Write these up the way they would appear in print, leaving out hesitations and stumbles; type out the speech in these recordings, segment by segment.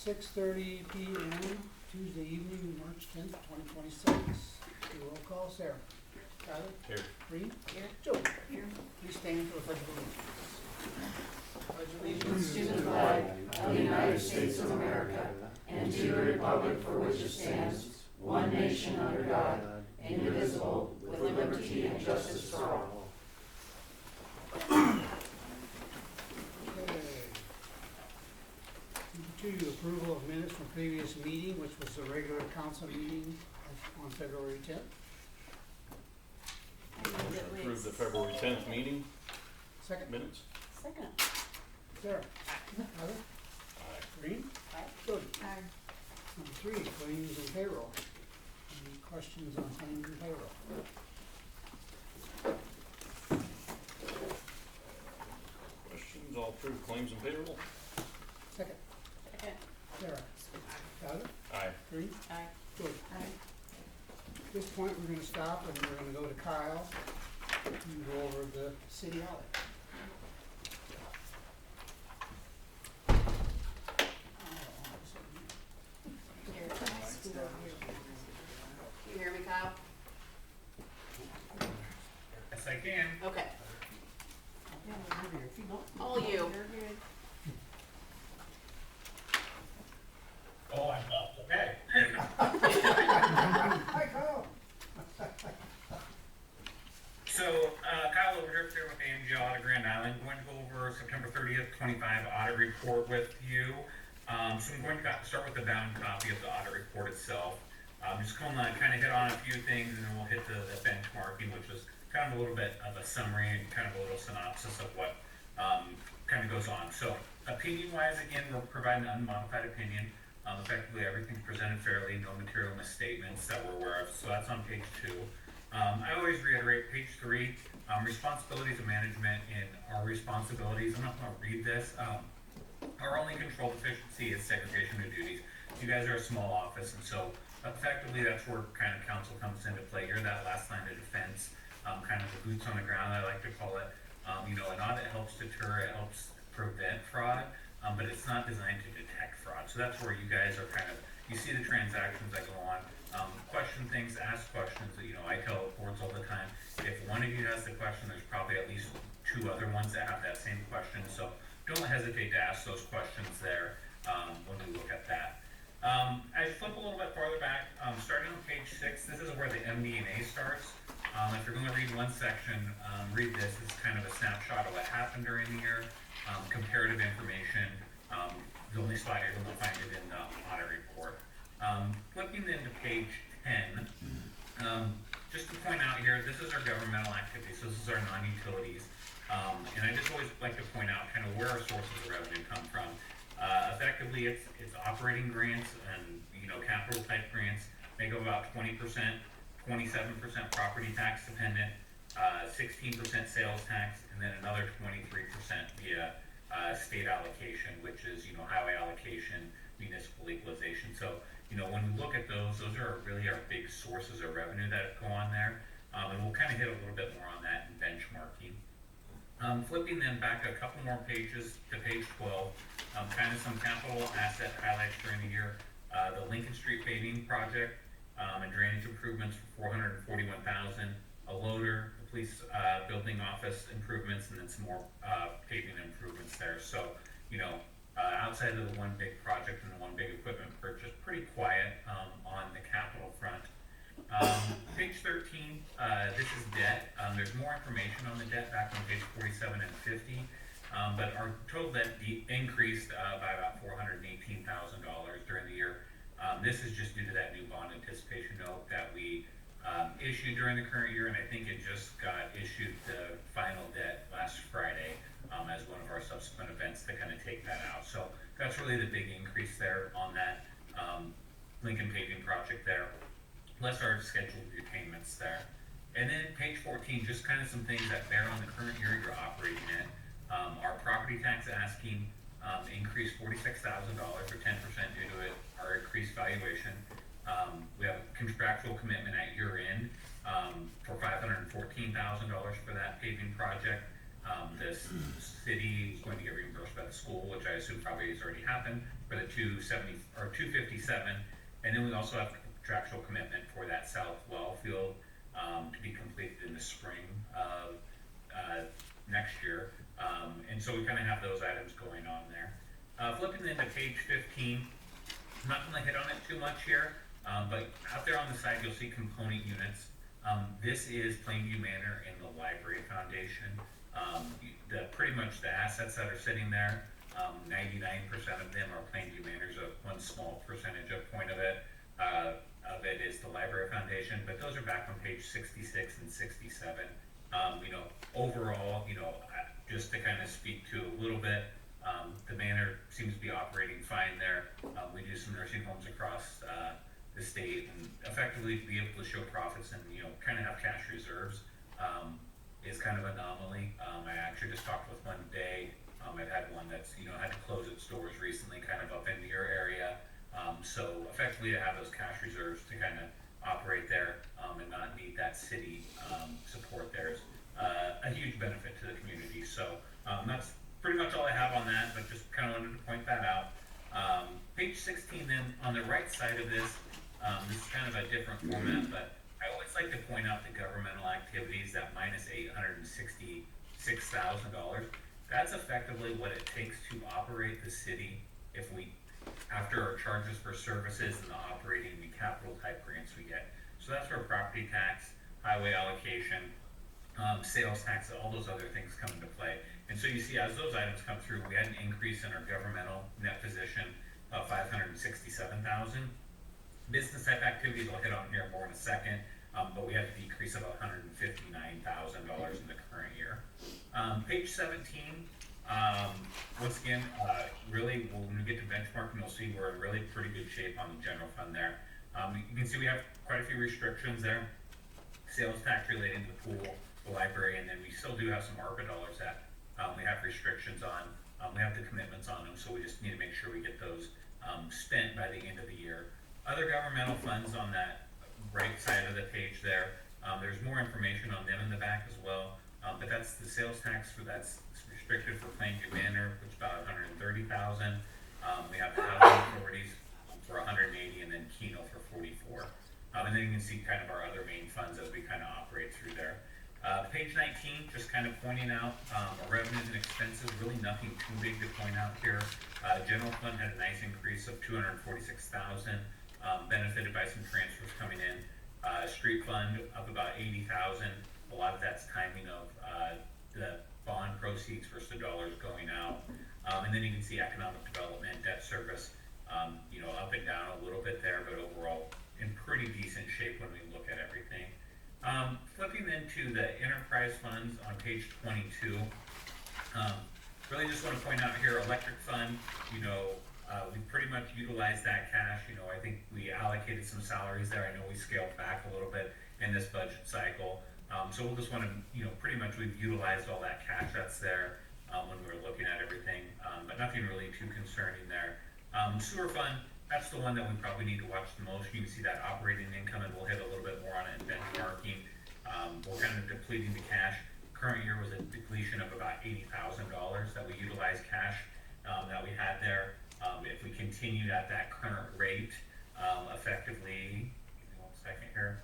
6:30 p.m. Tuesday evening, March 10th, 2026. Roll call, Sarah. Tyler? Here. Bree? Here. Joe? Here. Please stand for the pledge of allegiance. Pledge allegiance To the flag of the United States of America and to the republic for which it stands, one nation under God, indivisible, with liberty and justice for all. Okay. Number 2, approval of minutes from previous meeting, which was the regular council meeting on February 10th. Motion to approve the February 10th meeting Second, minutes. Second. Sarah. Tyler? Aye. Green? Aye. Jody? Aye. Number 3, claims and payroll. Any questions on claims and payroll? Questions? All approved claims and payroll. Second, Second. Sarah. Tyler? Aye. Green? Aye. Jody? Aye. At this point, we're gonna stop and we're gonna go to Kyle and go over the city audit. You hear me, Kyle? Yes, I can. Okay. All you. Oh, I'm up. Okay. Hi, Kyle. So, Kyle over here with AMG Audit Grand Island, going to go over September 30th, 25 audit report with you. So I'm going to start with the bound copy of the audit report itself. Just going to kind of hit on a few things and then we'll hit the benchmarking, which was kind of a little bit of a summary and kind of a little synopsis of what kind of goes on. So opinion-wise, again, we're providing an unmodified opinion. Effectively, everything's presented fairly, no material misstatements that we're aware of. So that's on page 2. I always reiterate page 3, responsibilities of management and our responsibilities. I'm not going to read this. Our only control deficiency is segregation of duties. You guys are a small office, and so effectively that's where kind of council comes into play. You're that last line of defense, kind of the boots on the ground, I like to call it. An audit helps deter, it helps prevent fraud, but it's not designed to detect fraud. So that's where you guys are kind of, you see the transactions that go on, question things, ask questions. I tell boards all the time, if one of you has the question, there's probably at least 2 other ones that have that same question. So don't hesitate to ask those questions there when we look at that. As you flip a little bit farther back, starting on page 6, this is where the MD&A starts. If you're going to read one section, read this. It's kind of a snapshot of what happened during the year, comparative information. The only slide you're going to find it in the audit report. Flipping then to page 10, just to point out here, this is our governmental activity, so this is our non-utilities. And I just always like to point out kind of where our sources of revenue come from. Effectively, it's operating grants and capital type grants. They go about 20%, 27% property tax dependent, 16% sales tax, and then another 23% via state allocation, which is highway allocation, municipal equalization. So when we look at those are really our big sources of revenue that go on there, and we'll kind of hit a little bit more on that in benchmarking. Flipping then back a couple more pages to page 12, kind of some capital asset highlights during the year. The Lincoln Street paving project and drainage improvements for $441,000. A loader, the police building office improvements, and then some more paving improvements there. So, outside of the one big project and the one big equipment purchase, pretty quiet on the capital front. Page 13, this is debt. There's more information on the debt back on page 47 and 50, but our total debt increased by about $418,000 during the year. This is just due to that new bond anticipation note that we issued during the current year, and I think it just got issued the final debt last Friday as one of our subsequent events to kind of take that out. So that's really the big increase there on that Lincoln paving project there. Less our scheduled repayments there. And then page 14, just kind of some things that bear on the current year you're operating in. Our property tax asking increased $46,000 or 10% due to our increased valuation. We have a contractual commitment at year end for $514,000 for that paving project. The city is going to get reimbursed by the the school, which I assume probably has already happened, for the 270, or 257. And then we also have contractual commitment for that south well field, to be completed in the spring of, next year. And so we kind of have those items going on there. Flipping into page 15, I'm not going to hit on it too much here, but out there on the side you'll see component units. This is Plainview Manor and the Library Foundation. Pretty much the assets that are sitting there, 99% of them are Plainview Manors. One small percentage of it is the Library Foundation, but those are back on page 66 and 67. Overall, just to kind of speak to a little bit, the manor seems to be operating fine there. We do some nursing homes across the state, and effectively to be able to show profits and kind of have cash reserves is kind of an anomaly. I actually just talked with one today. I've had one that's had to close its doors recently, kind of up in your area. So effectively to have those cash reserves to kind of operate there and not need that city support there is a huge benefit to the community. So that's pretty much all I have on that, but just kind of wanted to point that out. Page 16 then, on the right side of this, this is kind of a different format, but I always like to point out the governmental activities, that minus $866,000. That's effectively what it takes to operate the city if we, after our charges for services and the operating and capital type grants we get. So that's where property tax, highway allocation, sales tax, all those other things come into play. And so you see, as those items come through, we had an increase in our governmental net position of $567,000. Business type activities I'll hit on here more in a second, but we had a decrease of $159,000 in the current year. Page 17, once again, really, when we get to benchmarking, you'll see we're in really pretty good shape on the general fund there. You can see we have quite a few restrictions there. Sales tax relating to the pool, the library, and then we still do have some ARPA dollars that we have restrictions on. We have the commitments on them, so we just need to make sure we get those spent by the end of the year. Other governmental funds on that right side of the page there, there's more information on them in the back as well, but that's the sales tax that's restricted for Plainview Manor, which is about $130,000. We have the housing authorities for $180,000, and then Keno for $44,000. And then you can see kind of our other main funds as we kind of operate through there. Page 19, just kind of pointing out our revenues and expenses, really nothing too big to point out here. General fund had a nice increase of $246,000, benefited by some transfers coming in. Street fund up about $80,000. A lot of that's timing of the bond proceeds versus the dollars going out. And then you can see economic development, debt service, up and down a little bit there, but overall in pretty decent shape when we look at everything. Flipping into the enterprise funds on page 22, really just want to point out here, electric fund, we pretty much utilized that cash. I think we allocated some salaries there. I know we scaled back a little bit in this budget cycle. So we'll just want to, pretty much we've utilized all that cash that's there when we were looking at everything, but nothing really too concerning there. Sewer fund, that's the one that we probably need to watch the most. You can see that operating income, and we'll hit a little bit more on it in benchmarking. We're kind of depleting the cash. Current year was a depletion of about $80,000 that we utilized cash that we had there. If we continued at that current rate, effectively, give me 1 second here.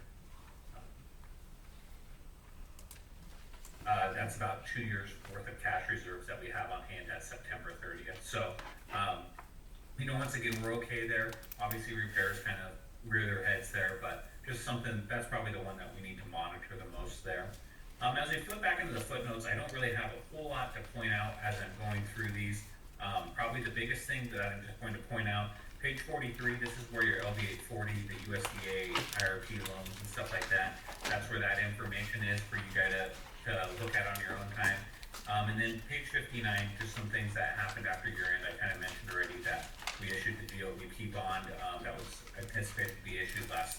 That's about 2 years worth of cash reserves that we have on hand at September 30th. So, once again, we're okay there. Obviously, repairs kind of rear their heads there, but just something, that's probably the one that we need to monitor the most there. As I flip back into the footnotes, I don't really have a whole lot to point out as I'm going through these. Probably the biggest thing that I'm just going to point out, page 43, this is where your LD 840, the USDA, IRP loans and stuff like that, that's where that information is for you guys to look at on your own time. And then page 59, just some things that happened after year end. I kind of mentioned already that we issued the DOVP bond that was anticipated to be issued last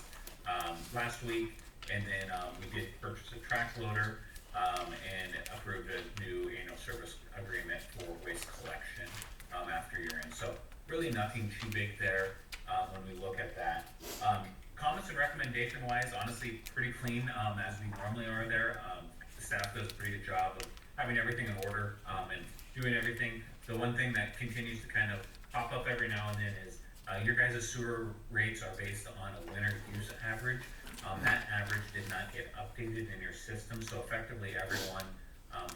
week, and then we did purchase a track loader and approved a new annual service agreement for waste collection after year end. So really nothing too big there when we look at that. Comments and recommendation wise, honestly pretty clean as we normally are there. The staff does a pretty good job of having everything in order and doing everything. The one thing that continues to kind of pop up every now and then is your guys' sewer rates are based on a winter use average. That average did not get updated in your system, so effectively everyone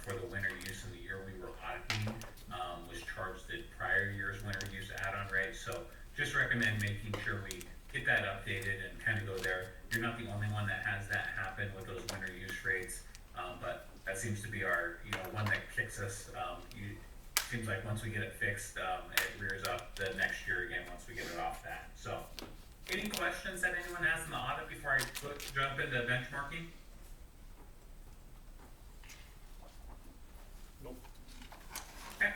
for the winter use in the year we were auditing was charged the prior year's winter use add-on rate. So just recommend making sure we get that updated and kind of go there. You're not the only one that has that happen with those winter use rates, but that seems to be our, one that kicks us. Seems like once we get it fixed, it rears up the next year again once we get it off that. So, any questions that anyone has in the audit before I jump into benchmarking? Nope. Okay.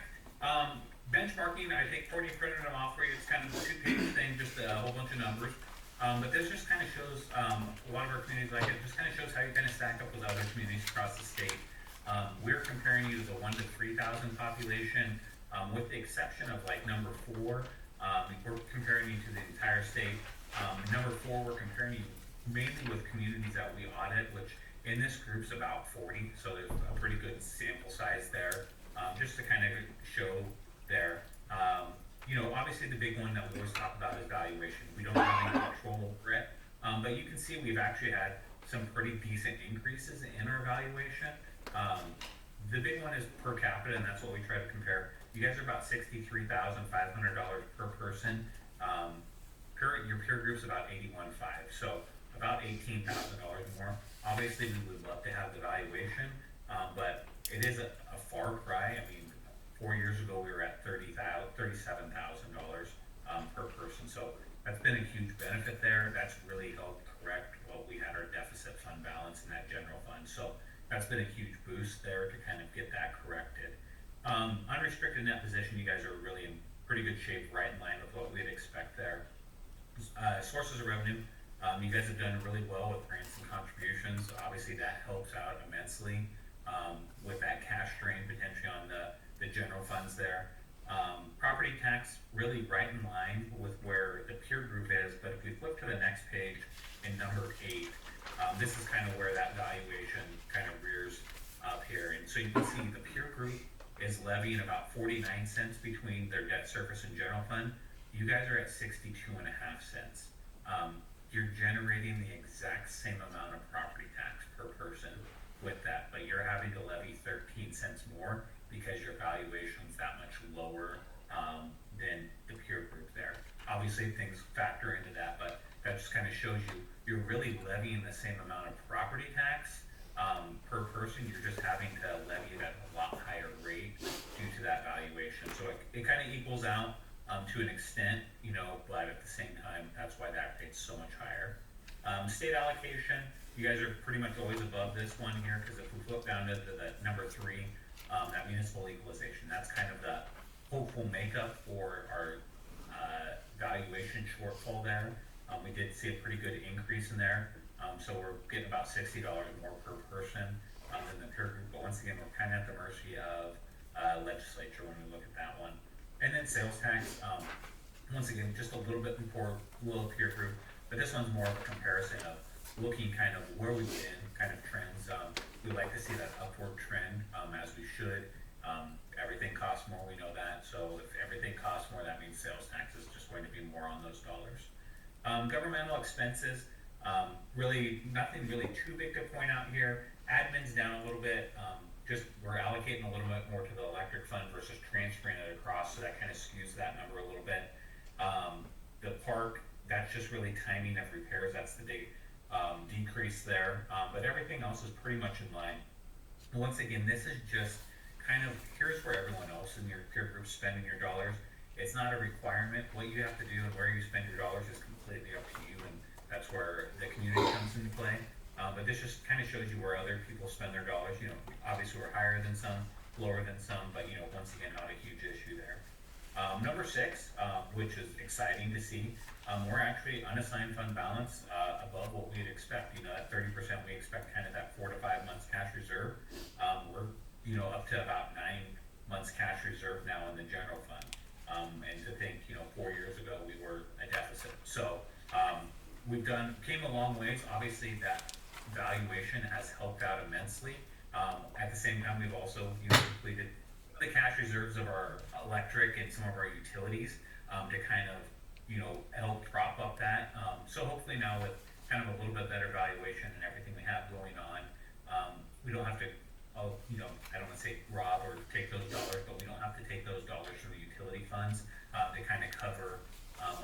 Benchmarking, I think Courtney printed them off for you. It's kind of a two-page thing, just a whole bunch of numbers. But this just kind of shows, a lot of our communities like it, just kind of shows how you kind of stack up with other communities across the state. We're comparing you to the 1 to 3,000 population, with the exception of like number 4. We're comparing you to the entire state. Number 4, we're comparing you mainly with communities that we audit, which in this group's about 40, so there's a pretty good sample size there, just to kind of show there. Obviously the big one that we always talk about is valuation. We don't have any control over it, but you can see we've actually had some pretty decent increases in our valuation. The big one is per capita, and that's what we try to compare. You guys are about $63,500 per person. Your peer group's about $81,500, so about $18,000 more. Obviously, we would love to have the valuation, but it is a far cry. I mean, 4 years ago we were at $37,000 per person, so that's been a huge benefit there. That's really helped correct what we had our deficit fund balance in that general fund. So that's been a huge boost there to kind of get that corrected. Unrestricted net position, you guys are really in pretty good shape, right in line with what we'd expect there. Sources of revenue, you guys have done really well with grants and contributions. Obviously that helps out immensely with that cash drain potentially on the general funds there. Property tax, really right in line with where the peer group is, but if we flip to the next page in number 8, this is kind of where that valuation kind of rears up here. And so you can see the peer group is levying about 49 cents between their debt service and general fund. You guys are at 62.5 cents. You're generating the exact same amount of property tax per person with that, but you're having to levy 13 cents more because your valuation's that much lower than the peer group there. Obviously things factor into that, but that just kind of shows you you're really levying the same amount of property tax per person. You're just having to levy it at a lot higher rate due to that valuation. So it kind of equals out to an extent, but at the same time, that's why that rate's so much higher. State allocation, you guys are pretty much always above this one here, because if we flip down to the number 3, that municipal equalization, that's kind of the hopeful makeup for our valuation shortfall there. We did see a pretty good increase in there, so we're getting about $60 more per person than the peer group, but once again, we're kind of at the mercy of legislature when we look at that one. And then sales tax, once again, just a little bit more below peer group, but this one's more of a comparison of looking kind of where we've been, kind of trends. We like to see that upward trend, as we should. Everything costs more, we know that, so if everything costs more, that means sales tax is just going to be more on those dollars. Governmental expenses, really nothing really too big to point out here. Admin's down a little bit, just we're allocating a little bit more to the electric fund versus transferring it across, so that kind of skews that number a little bit. The park, that's just really timing of repairs, that's the big decrease there, but everything else is pretty much in line. Once again, this is just kind of, here's where everyone else in your peer group is spending your dollars. It's not a requirement. What you have to do and where you spend your dollars is completely up to you, and that's where the community comes into play. But this just kind of shows you where other people spend their dollars. Obviously we're higher than some, lower than some, but once again, not a huge issue there. Number 6, which is exciting to see, we're actually unassigned fund balance above what we'd expect. At 30%, we expect kind of that 4 to 5 months cash reserve. We're up to about 9 months cash reserve now in the general fund. And to think, 4 years ago we were a deficit. So came a long ways. Obviously that valuation has helped out immensely. At the same time, we've also completed the cash reserves of our electric and some of our utilities, to kind of, help prop up that. So hopefully now with kind of a little bit better valuation and everything we have going on, we don't have to, I don't wanna say rob or take those dollars, but we don't have to take those dollars from the utility funds, to kind of cover,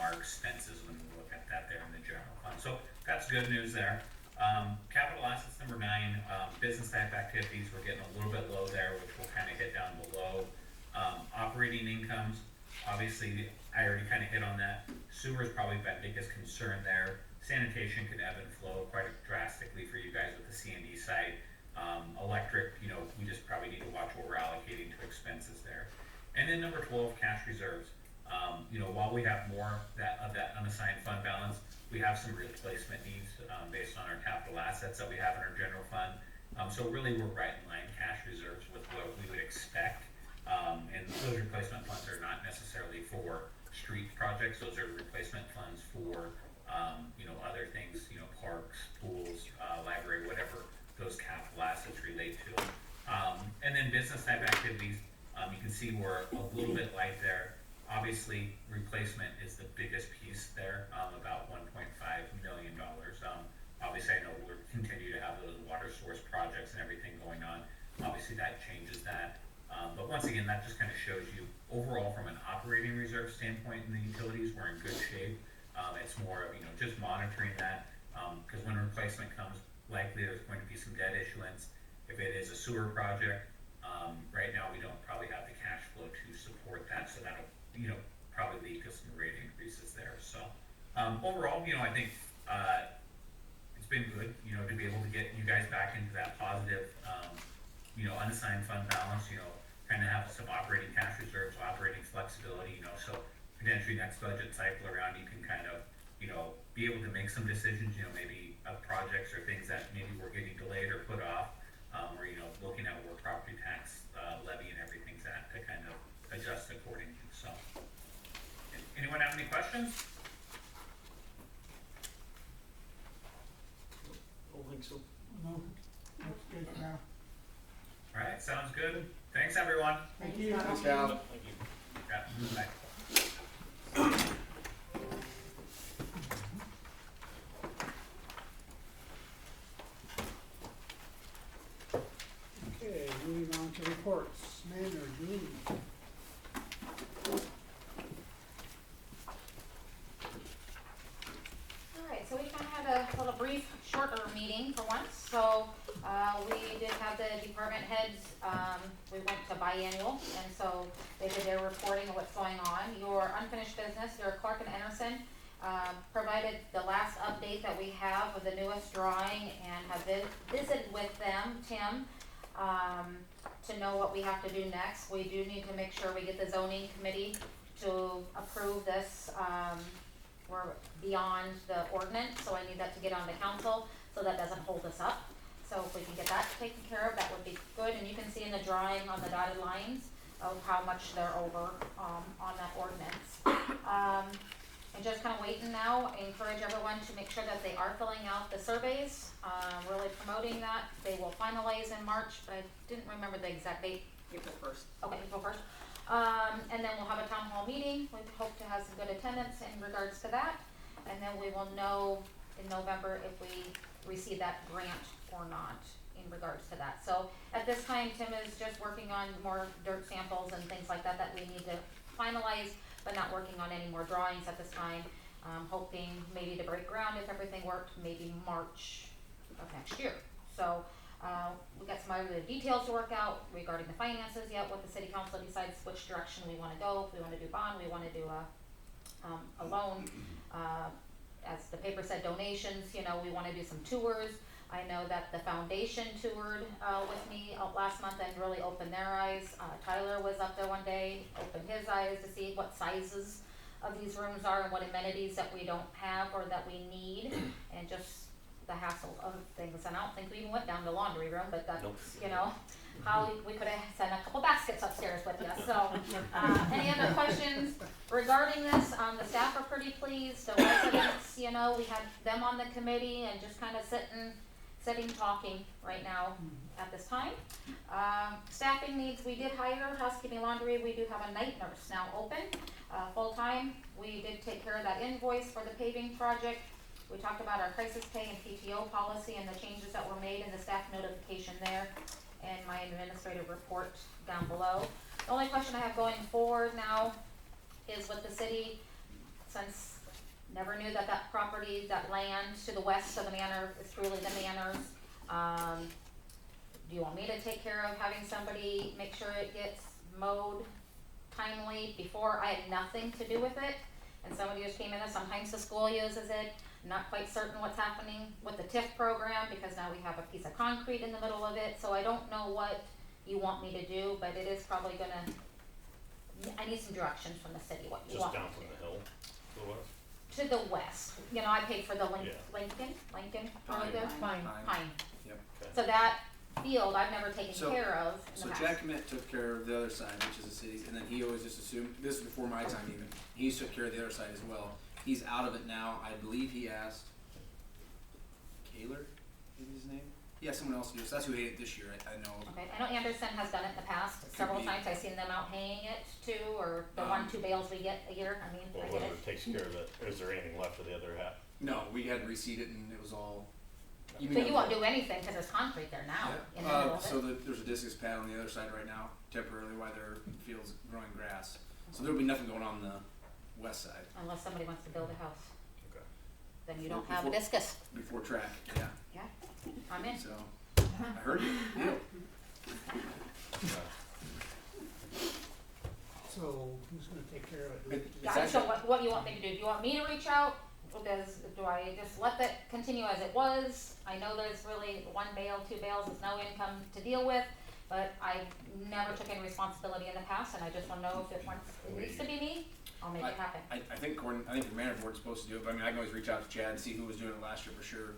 our expenses when we look at that there in the general fund. So that's good news there. Capital assets number 9, business type activities, we're getting a little bit low there, which we'll kind of get down below. Operating incomes, obviously, I already kind of hit on that. Sewer is probably my biggest concern there. Sanitation could ebb and flow quite drastically for you guys with the C&D side. Electric, we just probably need to watch what we're allocating to expenses there. And then number 12, cash reserves. While we have more of that unassigned fund balance, we have some replacement needs based on our capital assets that we have in our general fund. So really, we're right in line cash reserves with what we would expect. And those replacement funds are not necessarily for street projects. Those are replacement funds for, other things, parks, pools, library, whatever those capital assets relate to. And then business type activities, you can see we're a little bit light there. Obviously, replacement is the biggest piece there, about $1.5 million. Obviously, I know we'll continue to have those water source projects and everything going on. Obviously, that changes that. But once again, that just kind of shows you overall from an operating reserve standpoint in the utilities, we're in good shape. It's more of, just monitoring that, because when replacement comes, likely there's going to be some debt issuance. If it is a sewer project, right now we don't probably have the cash flow to support that, so that'll, probably lead to some rate increases there. So, overall, I think, it's been good, to be able to get you guys back into that positive, unassigned fund balance, kind of have some operating cash reserves, operating flexibility, so potentially next budget cycle around, you can kind of, be able to make some decisions, maybe of projects or things that maybe were getting delayed or put off, or, looking at where property tax, levy and everything's at to kind of adjust accordingly, so. Anyone have any questions? Don't think so. No, looks good, Cal. All right, sounds good. Thanks, everyone. Thank you. Thanks, Cal. Thank you. Yeah, bye. Okay, moving on to reports. Maynard, Julie. Alright, so we kind of had a little brief, shorter meeting for once. So, we did have the department heads, we went to biannual, and so they did their reporting of what's going on. Your unfinished business, your Clark and Anderson, provided the last update that we have of the newest drawing and have visited with them, Tim, to know what we have to do next. We do need to make sure we get the zoning committee to approve this. We're beyond the ordinance, so I need that to get on the council, so that doesn't hold us up. So if we can get that taken care of, that would be good, and you can see in the drawing on the dotted lines of how much they're over, on that ordinance. And just kind of waiting now, I encourage everyone to make sure that they are filling out the surveys, really promoting that. They will finalize in March, but I didn't remember the exact date. April 1st. Okay, April 1st. And then we'll have a town hall meeting. We hope to have some good attendance in regards to that. And then we will know in November if we receive that grant or not in regards to that. So at this time, Tim is just working on more dirt samples and things like that that we need to finalize, but not working on any more drawings at this time. Hoping maybe to break ground if everything worked, maybe March of next year. So we got some other details to work out regarding the finances yet, what the city council decides which direction we want to go. If we want to do bond, we want to do a loan. As the paper said, donations, we want to do some tours. I know that the foundation toured with me last month and really opened their eyes. Tyler was up there one day, opened his eyes to see what sizes of these rooms are and what amenities that we don't have or that we need, and just the hassle of things. And I don't think we even went down to the laundry room, but that's, Nope. how we could have sent a couple baskets upstairs with you. So, any other questions regarding this? The staff are pretty pleased. The residents, we had them on the committee and just kind of sitting, talking right now. at this time. Staffing needs, we did hire housekeeping laundry, we do have a night nurse now open, full-time. We did take care of that invoice for the paving project. We talked about our crisis pay and PTO policy and the changes that were made in the staff notification there, and my administrative report down below. The only question I have going forward now is with the city, since never knew that that property, that land to the west of the manor is truly the manor's. Do you want me to take care of having somebody make sure it gets mowed timely before? I had nothing to do with it, and somebody just came in, and sometimes the school uses it. Not quite certain what's happening with the TIF program, because now we have a piece of concrete in the middle of it, so I don't know what you want me to do, but it is probably gonna, I need some directions from the city, what you Just want me down to from do. the hill to the west? To the west, you know, I paid for the Yeah. Lincoln, Pine. over there? Fine. Pine. Yep. Okay. So that field I've never taken So- care of in So the Jack past. Mitt took care of the other side, which is the cities, and then he always just assumed, this is before my time even, he took care of the other side as well. He's out of it now. I believe he asked Kaler, maybe his name? Yeah, someone else to do it. So that's who ate it this year, I know. Okay, I know Anderson has done it in the past, several be. times I've seen them out hanging it too, or the 2 bales we get a year, I mean, Well, I get whoever it. takes care of it, is there anything left of the other half? No, we had to reseed it and it was all. So you won't do anything, cause there's concrete there now, in the middle of So it. there's a discus pad on the other side right now, temporarily while their field's growing grass. So there'll be nothing going on the west side Unless somebody wants to build a house, Okay. then you Well, don't have a before- discus, before track, yeah. yeah, I'm in. So, I heard you, deal. So who's gonna take care of it? It- Yeah, it's so actually- what you want me to do, do you want me to reach out, or do I just let that continue as it was? I know there's really 1 bale, 2 bales is no income to deal with, but I never took any responsibility in the past, and I just wanna know if it wants, it needs to be me, I'll make it happen. I think the manager board's supposed to do it, but I mean, I can always reach out to Chad and see who was doing it last year for sure.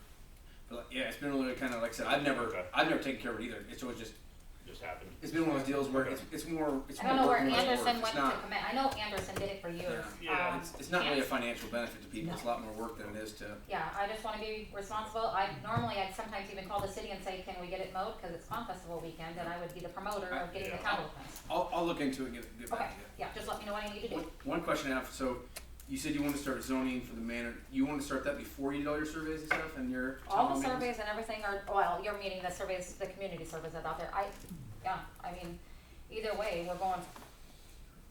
But like, yeah, it's been really kind of, like I said, I've never taken care of it either. It's always just, Just happened. it's been one of those deals where Okay. it's more I don't know where work than it's Anderson work. went It's to not, commit, I know Anderson did it for years. Yeah. it's not really a financial benefit to people. It's a lot more work than it is to. Yeah, I just wanna be responsible, I'd sometimes even call the city and say, can we get it mowed, cause it's Con Festival weekend, and I would be the promoter of getting the town opened. I'll look into it and get Okay, back to you. yeah, just let me know what I need to do. One question I have, so you said you want to start zoning for the manor, you want to start that before you did all your surveys and stuff and your All town the meetings? surveys and everything are, well, you're meaning the surveys, the community surveys that's out there, I mean, either way, we're going,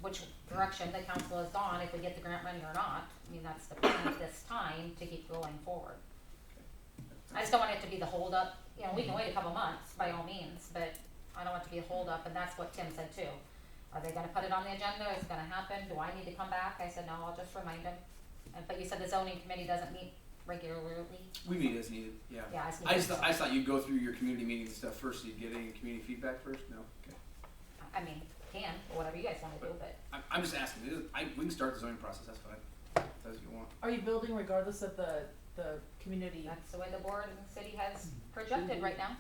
which direction the council has gone, if we get the grant money or not, I mean, that's the plan at this time to keep going forward. I just don't want it to be the holdup, you know, we can wait a couple months by all means, but I don't want it to be a holdup, and that's what Tim said too. Are they gonna put it on the agenda, is it gonna happen, do I need to come back? I said, no, I'll just remind him, but you said the zoning committee doesn't meet regularly? We meet as needed, yeah. Yeah, as I needed. thought you'd go through your community meetings and stuff first, so you'd get any community feedback first, no? Okay. I mean, can, or whatever you guys wanna do, but I'm just asking, we can start the zoning process, that's fine, if that's what you want. Are you building regardless of the community? that's the way the board and the city has projected right now.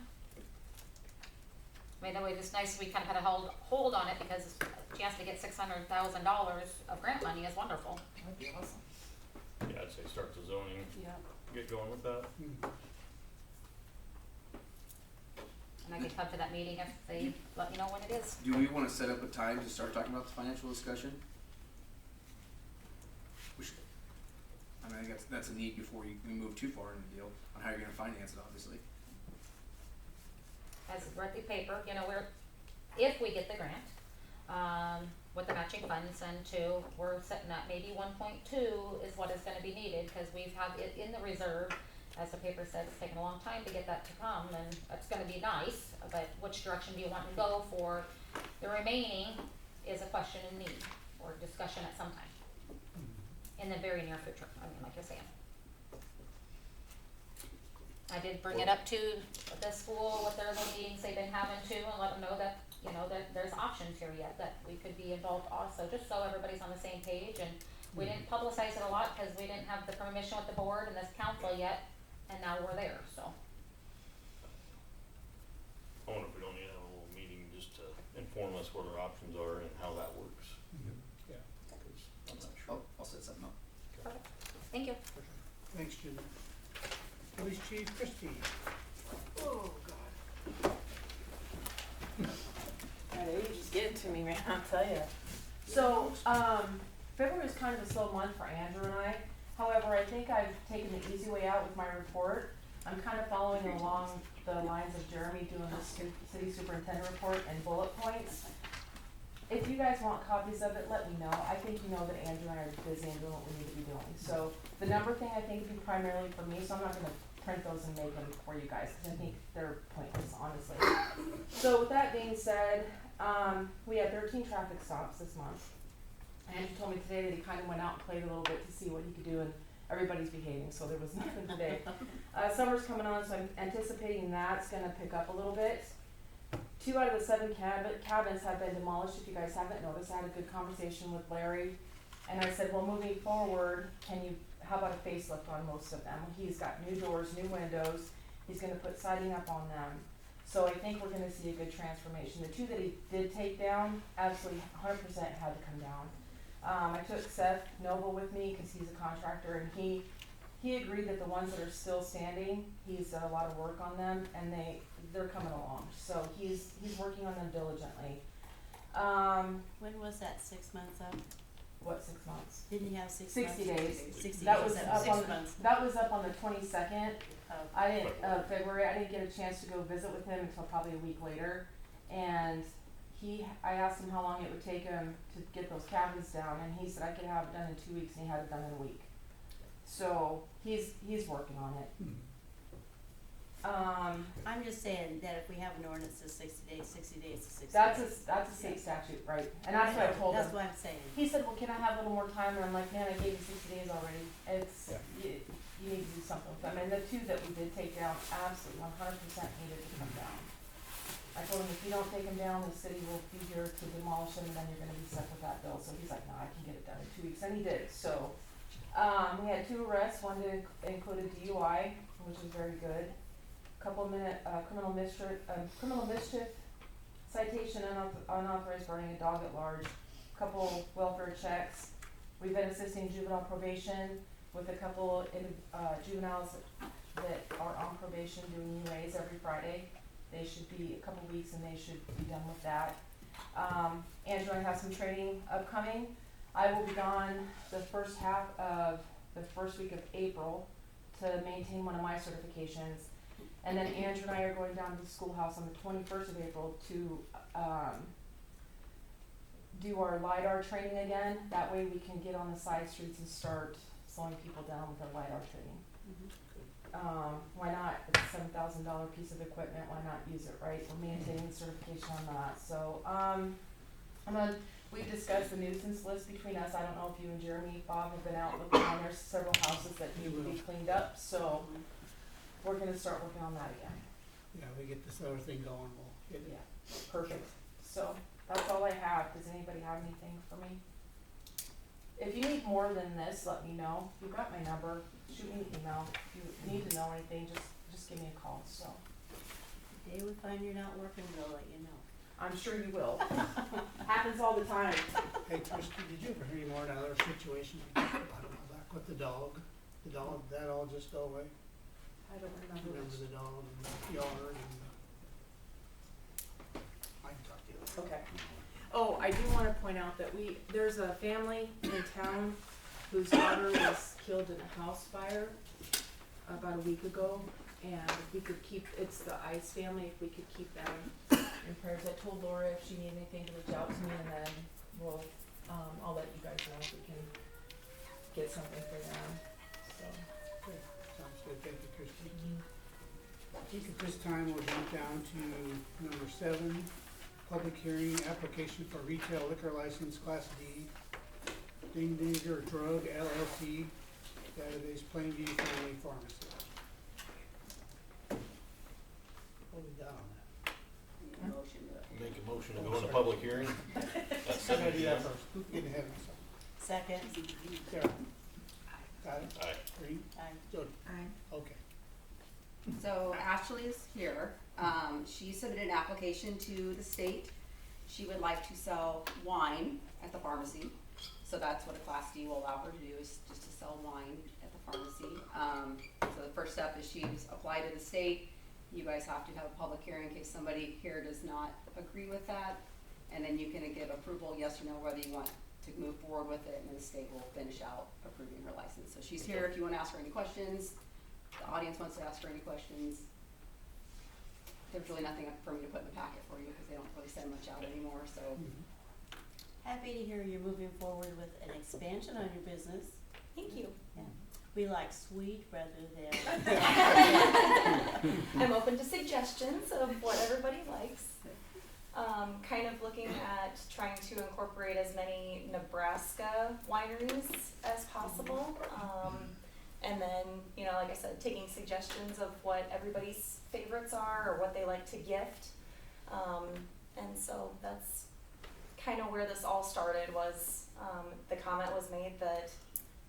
I mean, that way it's nice, we kind of had a hold on it, because a chance to get $600,000 of grant money is wonderful. That'd be awesome. Yeah, I'd say start the zoning, Yeah. get going with that. And I can come to that meeting if they let me know when it is. Do we wanna set up a time to start talking about the financial discussion? We should, I mean, I think that's a need before we move too far in the deal, on how you're gonna finance it, obviously. As read the paper, you know, if we get the grant, with the matching funds, and we're sitting at maybe 1.2 is what is gonna be needed, cause we've had it in the reserve. As the paper said, it's taken a long time to get that to come, and it's gonna be nice, but which direction do you want to go for? The remaining is a question in need, or discussion at some time, in the very near future, I mean, like you're saying. I did bring it up to the school with their little meetings they've been having too, and let them know that, you know, that there's options here yet, that we could be involved also, just so everybody's on the same page. And we didn't publicize it a lot, cause we didn't have the permission with the board and this council yet, and now we're there, so. I wonder if we don't need to have a little meeting just to inform us what our options are and how that works. Yeah. 'Cause I'm not sure. I'll set something up. Perfect. Thank you. Thanks, Jim. Police Chief Christie. Oh, God. getting to me, man, I'll tell you. So, February is kind of a slow month for Andrew and I. However, I think I've taken the easy way out with my report. I'm kind of following along the lines of Jeremy doing the city superintendent report and bullet points. If you guys want copies of it, let me know. I think you know that Andrew and I are busy and doing what we need to be doing. So the number thing I think would be primarily for me, so I'm not gonna print those and make them for you guys, because I think they're pointless, honestly. So with that being said, we had 13 traffic stops this month. Andrew told me today that he kind of went out and played a little bit to see what he could do, and everybody's behaving, so there was nothing today. Summer's coming on, so I'm anticipating that's gonna pick up a little bit. 2 out of the 7 cabins have been demolished. If you guys haven't noticed, I had a good conversation with Larry, and I said, well, moving forward, how about a facelift on most of them? He's got new doors, new windows, he's gonna put siding up on them. So I think we're gonna see a good transformation. The 2 that he did take down, absolutely 100% had to come down. I took Seth Noble with me, cause he's a contractor, and he agreed that the ones that are still standing, he's done a lot of work on them, and they're coming along. So he's working on them diligently. When was that, 6 months up? What, 6 months? Didn't you have 6 months? 60 days. 60 That days, was that up was on 6 months. That was up on the 22nd. Oh, February. I didn't get a chance to go visit with him until probably a week later. And I asked him how long it would take him to get those cabins down, and he said I could have it done in 2 weeks, and he had it done in a week. So he's working on it. I'm just saying that if we have an ordinance that's 60 days, 60 days to 60 That's days. a state statute, right? And that's what I told him. That's what I'm saying. He said, well, can I have a little more time? And I'm like, man, I gave you 60 days already. You need to do something with them. And the 2 that we did take down, absolutely 100% needed to come down. I told him, if you don't take them down, the city will be here to demolish them, and then you're gonna be stuck with that bill. So he's like, no, I can get it done in 2 weeks, and he did. So, we had 2 arrests. One included DUI, which was very good. Couple minute, criminal mischief citation, unauthorized burning a dog at large, couple welfare checks. We've been assisting juvenile probation with a couple juveniles that are on probation doing UAs every Friday. They should be a couple weeks, and they should be done with that. Andrew and I have some training upcoming. I will be gone the first week of April to maintain one of my certifications. And then Andrew and I are going down to the schoolhouse on the 21st of April to do our LiDAR training again. That way we can get on the side streets and start slowing people down with our LiDAR training. Why not? It's a $7,000 piece of equipment. Why not use it, right? We're maintaining the certification on that. So we've discussed the nuisance list between us. I don't know if you and Jeremy, Bob, have been out looking on. There's several houses that need to be cleaned up. So we're gonna start working on that again. Yeah, we get this other thing going, we'll hit it. Yeah, perfect. So that's all I have. Does anybody have anything for me? If you need more than this, let me know. You've got my number. Shoot me an email. If you need to know anything, just give me a call. So The day we find you're not working, we'll let you know. I'm sure you will. Happens all the time. Hey, Christie, did you ever hear any more of that other situation we talked about a while back with the dog? The dog, that all just go away? I don't remember. Remember the dog and the yard and I can talk to you later. Okay. Oh, I do wanna point out that there's a family in town whose daughter was killed in a house fire about a week ago. And if we could it's the Ice family, if we could keep them in prayers. I told Laura if she needed anything to reach out to me, and then I'll let you guys know if we can get something for them, so. Okay, sounds good, thank you, Christie. I think at this time we'll jump down to number 7, public hearing, application for retail liquor license class D, Ding Dinger Drug LLC, database Plainview Family Pharmacy. What we got on that? Make a motion to go into public hearing. That's So I do 7 that p.m. first, who's getting ahead of myself? Second. Sarah? Got it? Aye. Green? Aye. Jody? Aye. Okay. So Ashley is here. She submitted an application to the state. She would like to sell wine at the pharmacy. So that's what a Class D will allow her to do, is just to sell wine at the pharmacy. So the first step is she's applied to the state. You guys have to have a public hearing in case somebody here does not agree with that. and then you can give approval, yes or no, whether you want to move forward with it, and then the state will finish out approving her license. So she's here if you wanna ask her any questions, the audience wants to ask her any questions. There's really nothing for me to put in the packet for you, because they don't really send much out anymore, so. Happy to hear you're moving forward with an expansion on your business. Thank you. Yeah. We like sweet rather than. I'm open to suggestions of what everybody likes. Kind of looking at trying to incorporate as many Nebraska wineries as possible. And then, you know, like I said, taking suggestions of what everybody's favorites are or what they like to gift. And so that's kind of where this all started was, the comment was made that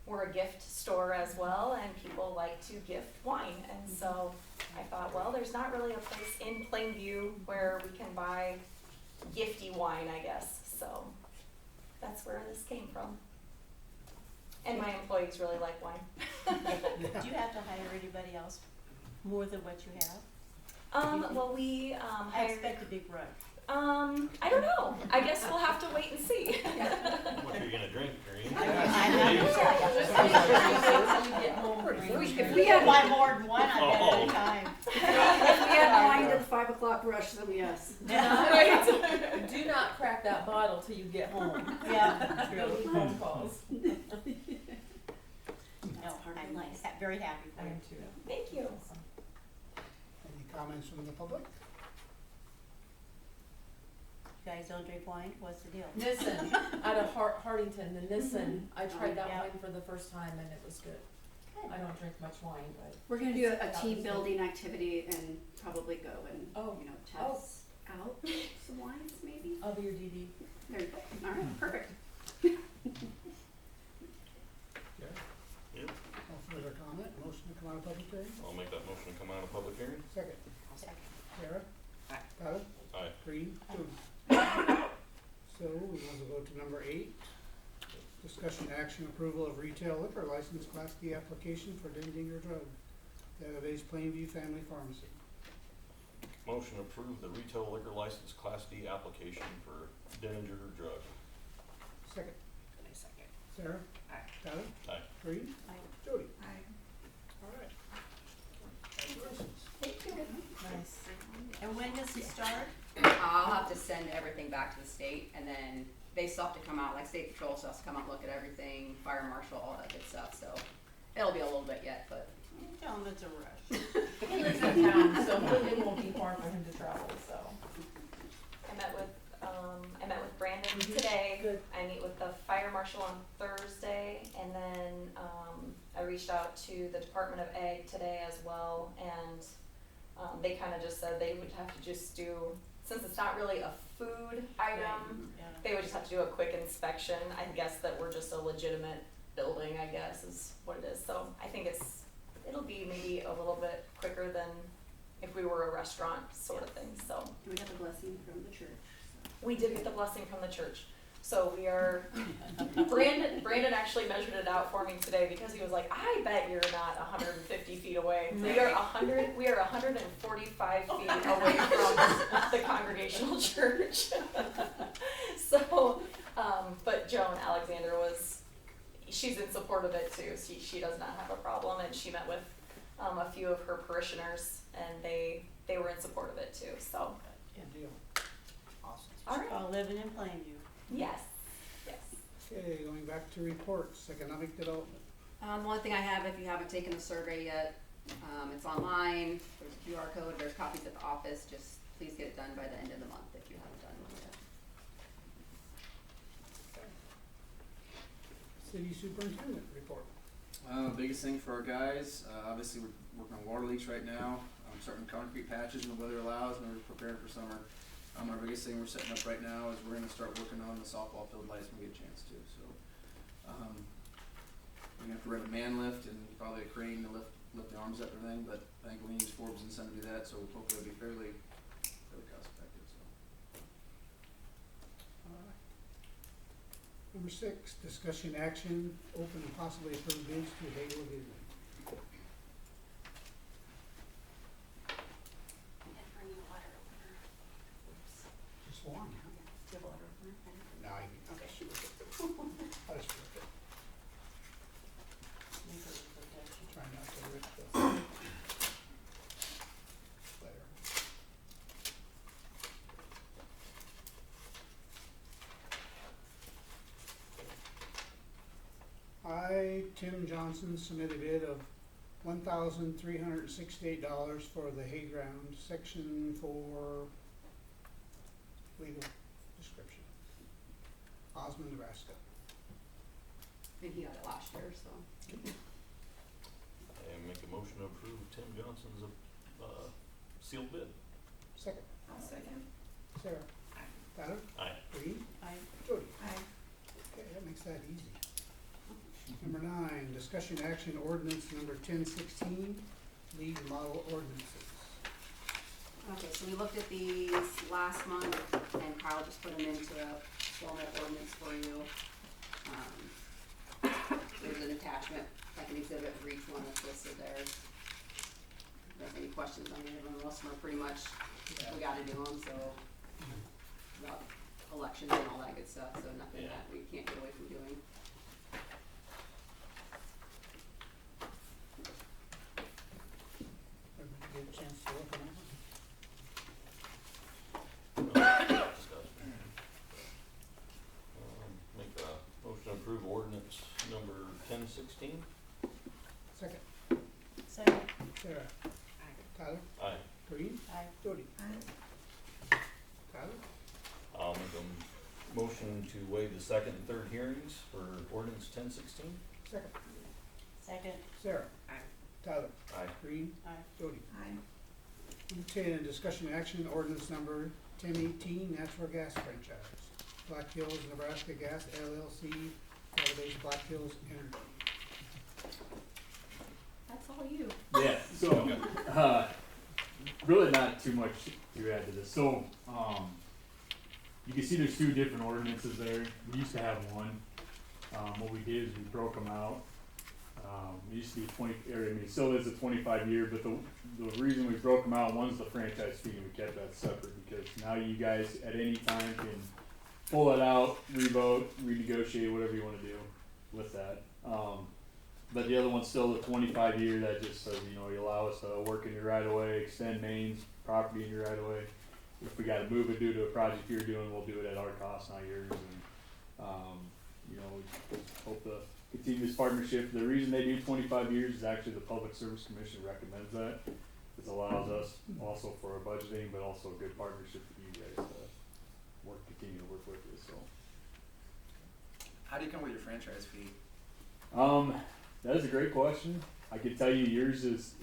we're a gift store as well and people like to gift wine. And so I thought, well, there's not really a place in Plainview where we can buy gifty wine, I guess. So that's where this came from. And my employees really like wine. Do you have to hire anybody else more than what you have? Well, we I hired. expect a big rush. I don't know. I guess we'll have to wait and see. What are you gonna drink, Green? I know. If we had Buy more than one, I bet at a time. if we had wine to the 5 o'clock rush, then yes. Do not crack that bottle till you get home. Yeah. There'll be phone calls. No, I'm very happy for I you. am too. Thank you. Any comments from the public? You guys don't drink wine? What's the deal? Nissen, out of Hardington, the Nissen, I tried that Yeah. wine for the first time and it was good. I don't drink much wine, but. We're gonna do a That team was building activity and probably go and, Oh. you know, test out some wines maybe. I'll be your DD. There you go. All right, perfect. Yep, No further comment, motion to come out of public hearing? I'll make that motion to come out of public hearing. Second. Second. Sarah? Aye. Tyler? Aye. Green? Jody? So we want to go to number 8. Discussion action approval of retail liquor license Class D application for Dendinger Drug, Database Plainview Family Pharmacy. Motion to approve the retail liquor license Class D application for Denninger Drug. Second. Second. Sarah? Aye. Tyler? Aye. Green? Aye. Jody? Aye. All right. Congratulations. Thank you. Nice. And when does it start? I'll have to send everything back to the state, and then they still have to come out, like state patrol still has to come out and look at everything, fire marshal, all that good stuff, so it'll be a little bit yet, but. Tell them it's a rush. He lives in town, so it won't be far for him to travel, so. I met with Brandon today. Good. I meet with the fire marshal on Thursday, and then I reached out to the Department of Ag today as well, and they kind of just said they would have to just do, since it's not really a food item, Yeah. they would just have to do a quick inspection. I guess that we're just a legitimate building, I guess, is what it is. So I think it'll be maybe a little bit quicker than if we were a restaurant sort of thing, so. We got the blessing from the church. We did get the blessing from the church. So we are, Brandon actually measured it out for me today because he was like, I bet you're not 150 feet away. We are 145 feet away from the Congregational Church. So, but Joan Alexander she's in support of it too. She does not have a problem, and she met with a few of her parishioners, and they were in support of it too, so. Good deal. Awesome. All It's right. called living in Plainview. Yes, yes. Okay, going back to reports, economic development. One thing I have, if you haven't taken the survey yet, it's online, there's a QR code, there's copies at the office, just please get it done by the end of the month if you haven't done one yet. City superintendent report. Biggest thing for our guys, obviously we're working on water leaks right now. I'm starting concrete patches when the weather allows, and we're preparing for summer. Our biggest thing we're setting up right now is we're gonna start working on the softball field lights when we get a chance to, so. We're gonna have to rent a man lift and probably a crane to lift the arms up and everything, but I think we use Forbes and Son to do that, so hopefully it'll be fairly cost effective, so. Number 6, discussion action, open and possibly approve bids to Hagel Division. Just one, huh? Tim Johnson submitted a bid of $1,368 for the hayground section for legal description. Osmond, Nebraska. And he got it last year, so. I make a motion to approve Tim Johnson's, sealed bid. Second. I'll second. Sarah. Tyler. Aye. Green. Aye. Jody. Aye. Okay, that makes that easy. Number 9, discussion action ordinance number 1016, league model ordinances. Okay, so we looked at these last month, and Kyle just put them into a formal ordinance for you. There's an attachment, like an exhibit for each one that's listed there. If there's any questions on any of them, most of them are pretty much, we gotta do them, so, about elections and all that good stuff, so nothing that we can't get away from doing. Everybody get a chance to look at them? Discussion. Make a motion to approve ordinance number 1016. Second. Second. Sarah. Tyler. Aye. Green. Aye. Jody. Aye. Tyler. I'll make a motion to waive the second and third hearings for ordinance 1016. Second. Second. Sarah. Aye. Tyler. Aye. Green. Aye. Jody. Aye. Number 10, discussion action ordinance number 1018, natural gas franchise. Black Hills Nebraska Gas LLC, Validate Black Hills Energy. That's all you. Yeah, so, really not too much to add to this. So, you can see there's two different ordinances there. We used to have one. What we did is we broke them out. It used to be it still is a 25-year, but the reason we broke them out, one's the franchise fee, and we kept that separate because now you guys at any time can pull it out, revote, renegotiate, whatever you want to do with that. But the other one's still the 25-year that just says, you allow us to work in your right of way, extend mains, property in your right of way. If we gotta move it due to a project you're doing, we'll do it at our cost, not yours. And, we hope to continue this partnership. The reason they do 25 years is actually the Public Service Commission recommends that. This allows us also for our budgeting, but also a good partnership with you guys to continue to work with you, so. How do you come up with your franchise fee? That is a great question. I can tell you yours is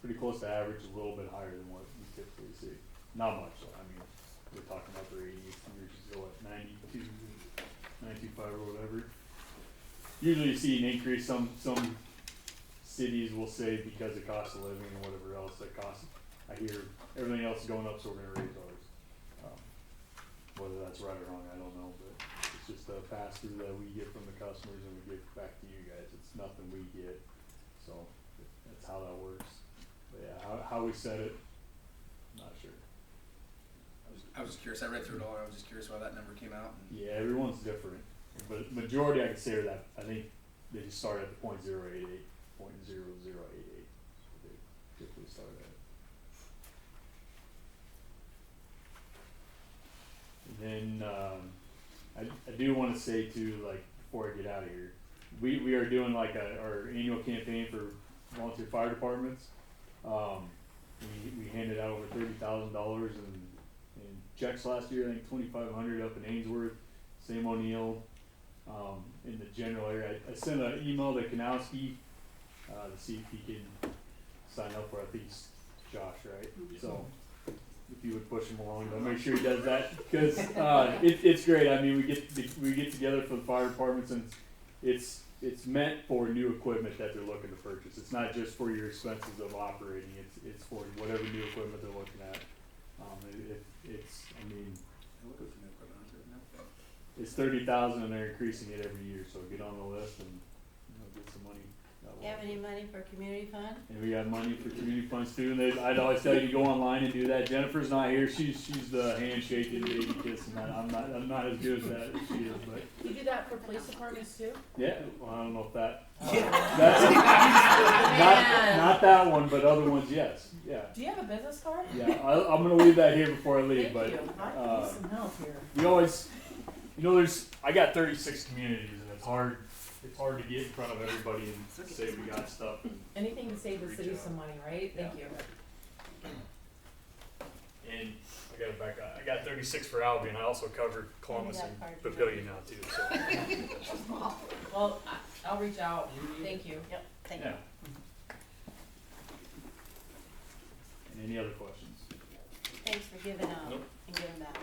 pretty close to average, a little bit higher than what we typically see. Not much, though. I mean, we're talking about the 80s, yours is what, 92, 95 or whatever. Usually you see an increase. Some cities will say because of cost of living and whatever else that costs. I hear everything else is going up, so we're gonna raise ours. Whether that's right or wrong, I don't know, but it's just a pass through that we get from the customers and we give back to you guys. It's nothing we get, so that's how that works. But yeah, how we set it, not sure. I was just curious. I read through it all. I was just curious why that number came out. And Yeah, everyone's different, but majority I can say are that I think they just start at the .088, .0088. They typically start at. And then I do want to say too, like before I get out of here, we are doing like our annual campaign for volunteer fire departments. We handed out over $30,000 in checks last year. I think 2,500 up in Ainsworth, Sam O'Neill, in the general area. I sent an email to Kanowski to see if he can sign up for, I think it's Josh, right? So if you would push him along, I'll make sure he does that because it's great. I mean, we get together for the fire departments, and it's meant for new equipment that they're looking to purchase. It's not just for your expenses of operating. It's for whatever new equipment they're looking at. look at the new equipment out there now. It's 30,000 and they're increasing it every year. So get on the list and get some money. You have any money for community fund? And we got money for community funds too. And I'd always tell you to go online and do that. Jennifer's not here. She's the handshaking, baby kissing. I'm not as good at that as she is. But You do that for police departments too? yeah, well, I don't know if that's Man. not that one, but other ones, yes. Yeah. Do you have a business card? Yeah, I'm gonna leave that here before I leave. Thank But you. I can use some help here. we always, I got 36 communities, and it's hard it's hard to get in front of everybody and say we got stuff. Anything to save the city Reach out. some money, right? Thank Yeah. you. And I got it back. I got 36 for Albion. I also covered Columbus that and card. Papillion now too. So Well, I'll reach out. You need Thank you. Yep, thank you. yeah. And any other questions? Thanks for giving up Nope. and giving back.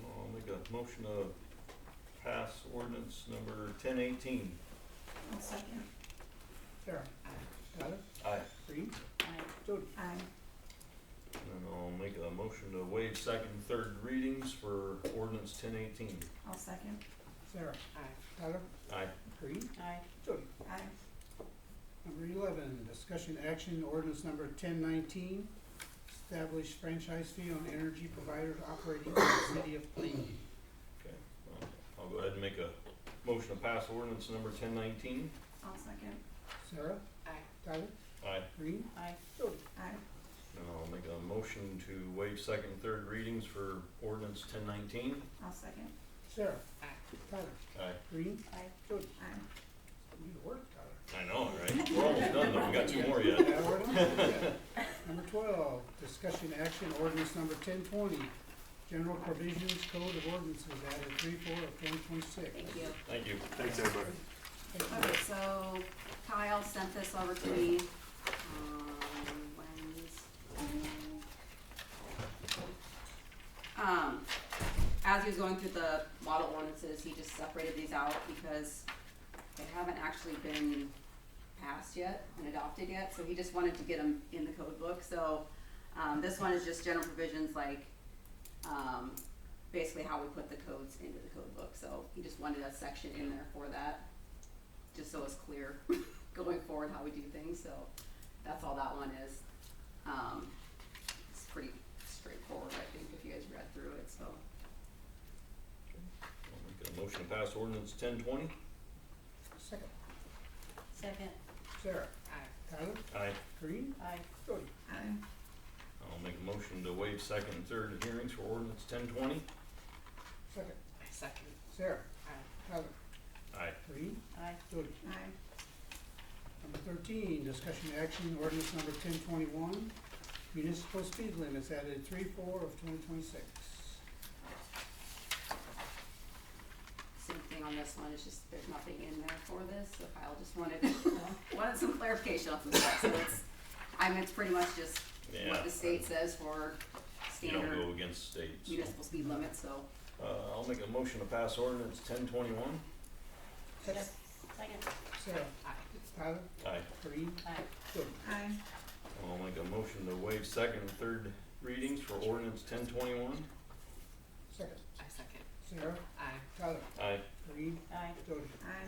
I'll make a motion to pass ordinance number 1018. I'll second. Sarah? Tyler? Aye. Green? Aye. Jody? Aye. And then I'll make a motion to waive second and third readings for ordinance 1018. I'll second. Sarah? Aye. Tyler? Aye. Green? Aye. Jody? Aye. Number 11, discussion action, ordinance number 1019, establish franchise fee on energy providers operating in the city of Plainview. Okay. I'll go ahead and make a motion to pass ordinance number 1019. I'll second. Sarah? Aye. Tyler? Aye. Green? Aye. Jody? Aye. And I'll make a motion to waive second and third readings for ordinance 1019. I'll second. Sarah? Aye. Tyler? Aye. Green? Aye. Jody? Aye. You need to work, Tyler. I know, right? We're almost done though. We got two more yet. Yeah, we're done. Yeah. Number 12, discussion action, ordinance number 1020, general provisions, code of ordinances added 3/4 of 2026. Thank you. Thank you. Thanks, everybody. Okay, so Kyle sent this over to me, as he was going through the model ordinances, he just separated these out because they haven't actually been passed yet and adopted yet, so he just wanted to get them in the code book, so, this one is just general provisions like, basically how we put the codes into the code book, so he just wanted a section in there for that, just so it's clear going forward how we do things, so that's all that one is. It's pretty straightforward, I think, if you guys read through it, so. I'll make a motion to pass ordinance 1020. Second. Second. Sarah? Aye. Tyler? Aye. Green? Aye. Jody? Aye. I'll make a motion to waive second and third hearings for ordinance 1020. Second. Second. Sarah? Aye. Tyler? Aye. Green? Aye. Jody? Aye. Number 13, discussion action, ordinance number 1021, municipal speed limits added 3/4 of 2026. Same thing on this one, it's just, there's nothing in there for this, so Kyle just wanted, wanted some clarification on some stuff, so it's pretty much just Yeah. what the state says for You don't standard go against states. municipal speed limits, so. I'll make a motion to pass ordinance 1021. Second. Second. Sarah? Aye. Aye. Tyler? Green? Aye. Jody? Aye. I'll make a motion to waive second and third readings for ordinance 1021. Second. I second. Sarah? Aye. Tyler? Aye. Green? Aye. Jody? Aye.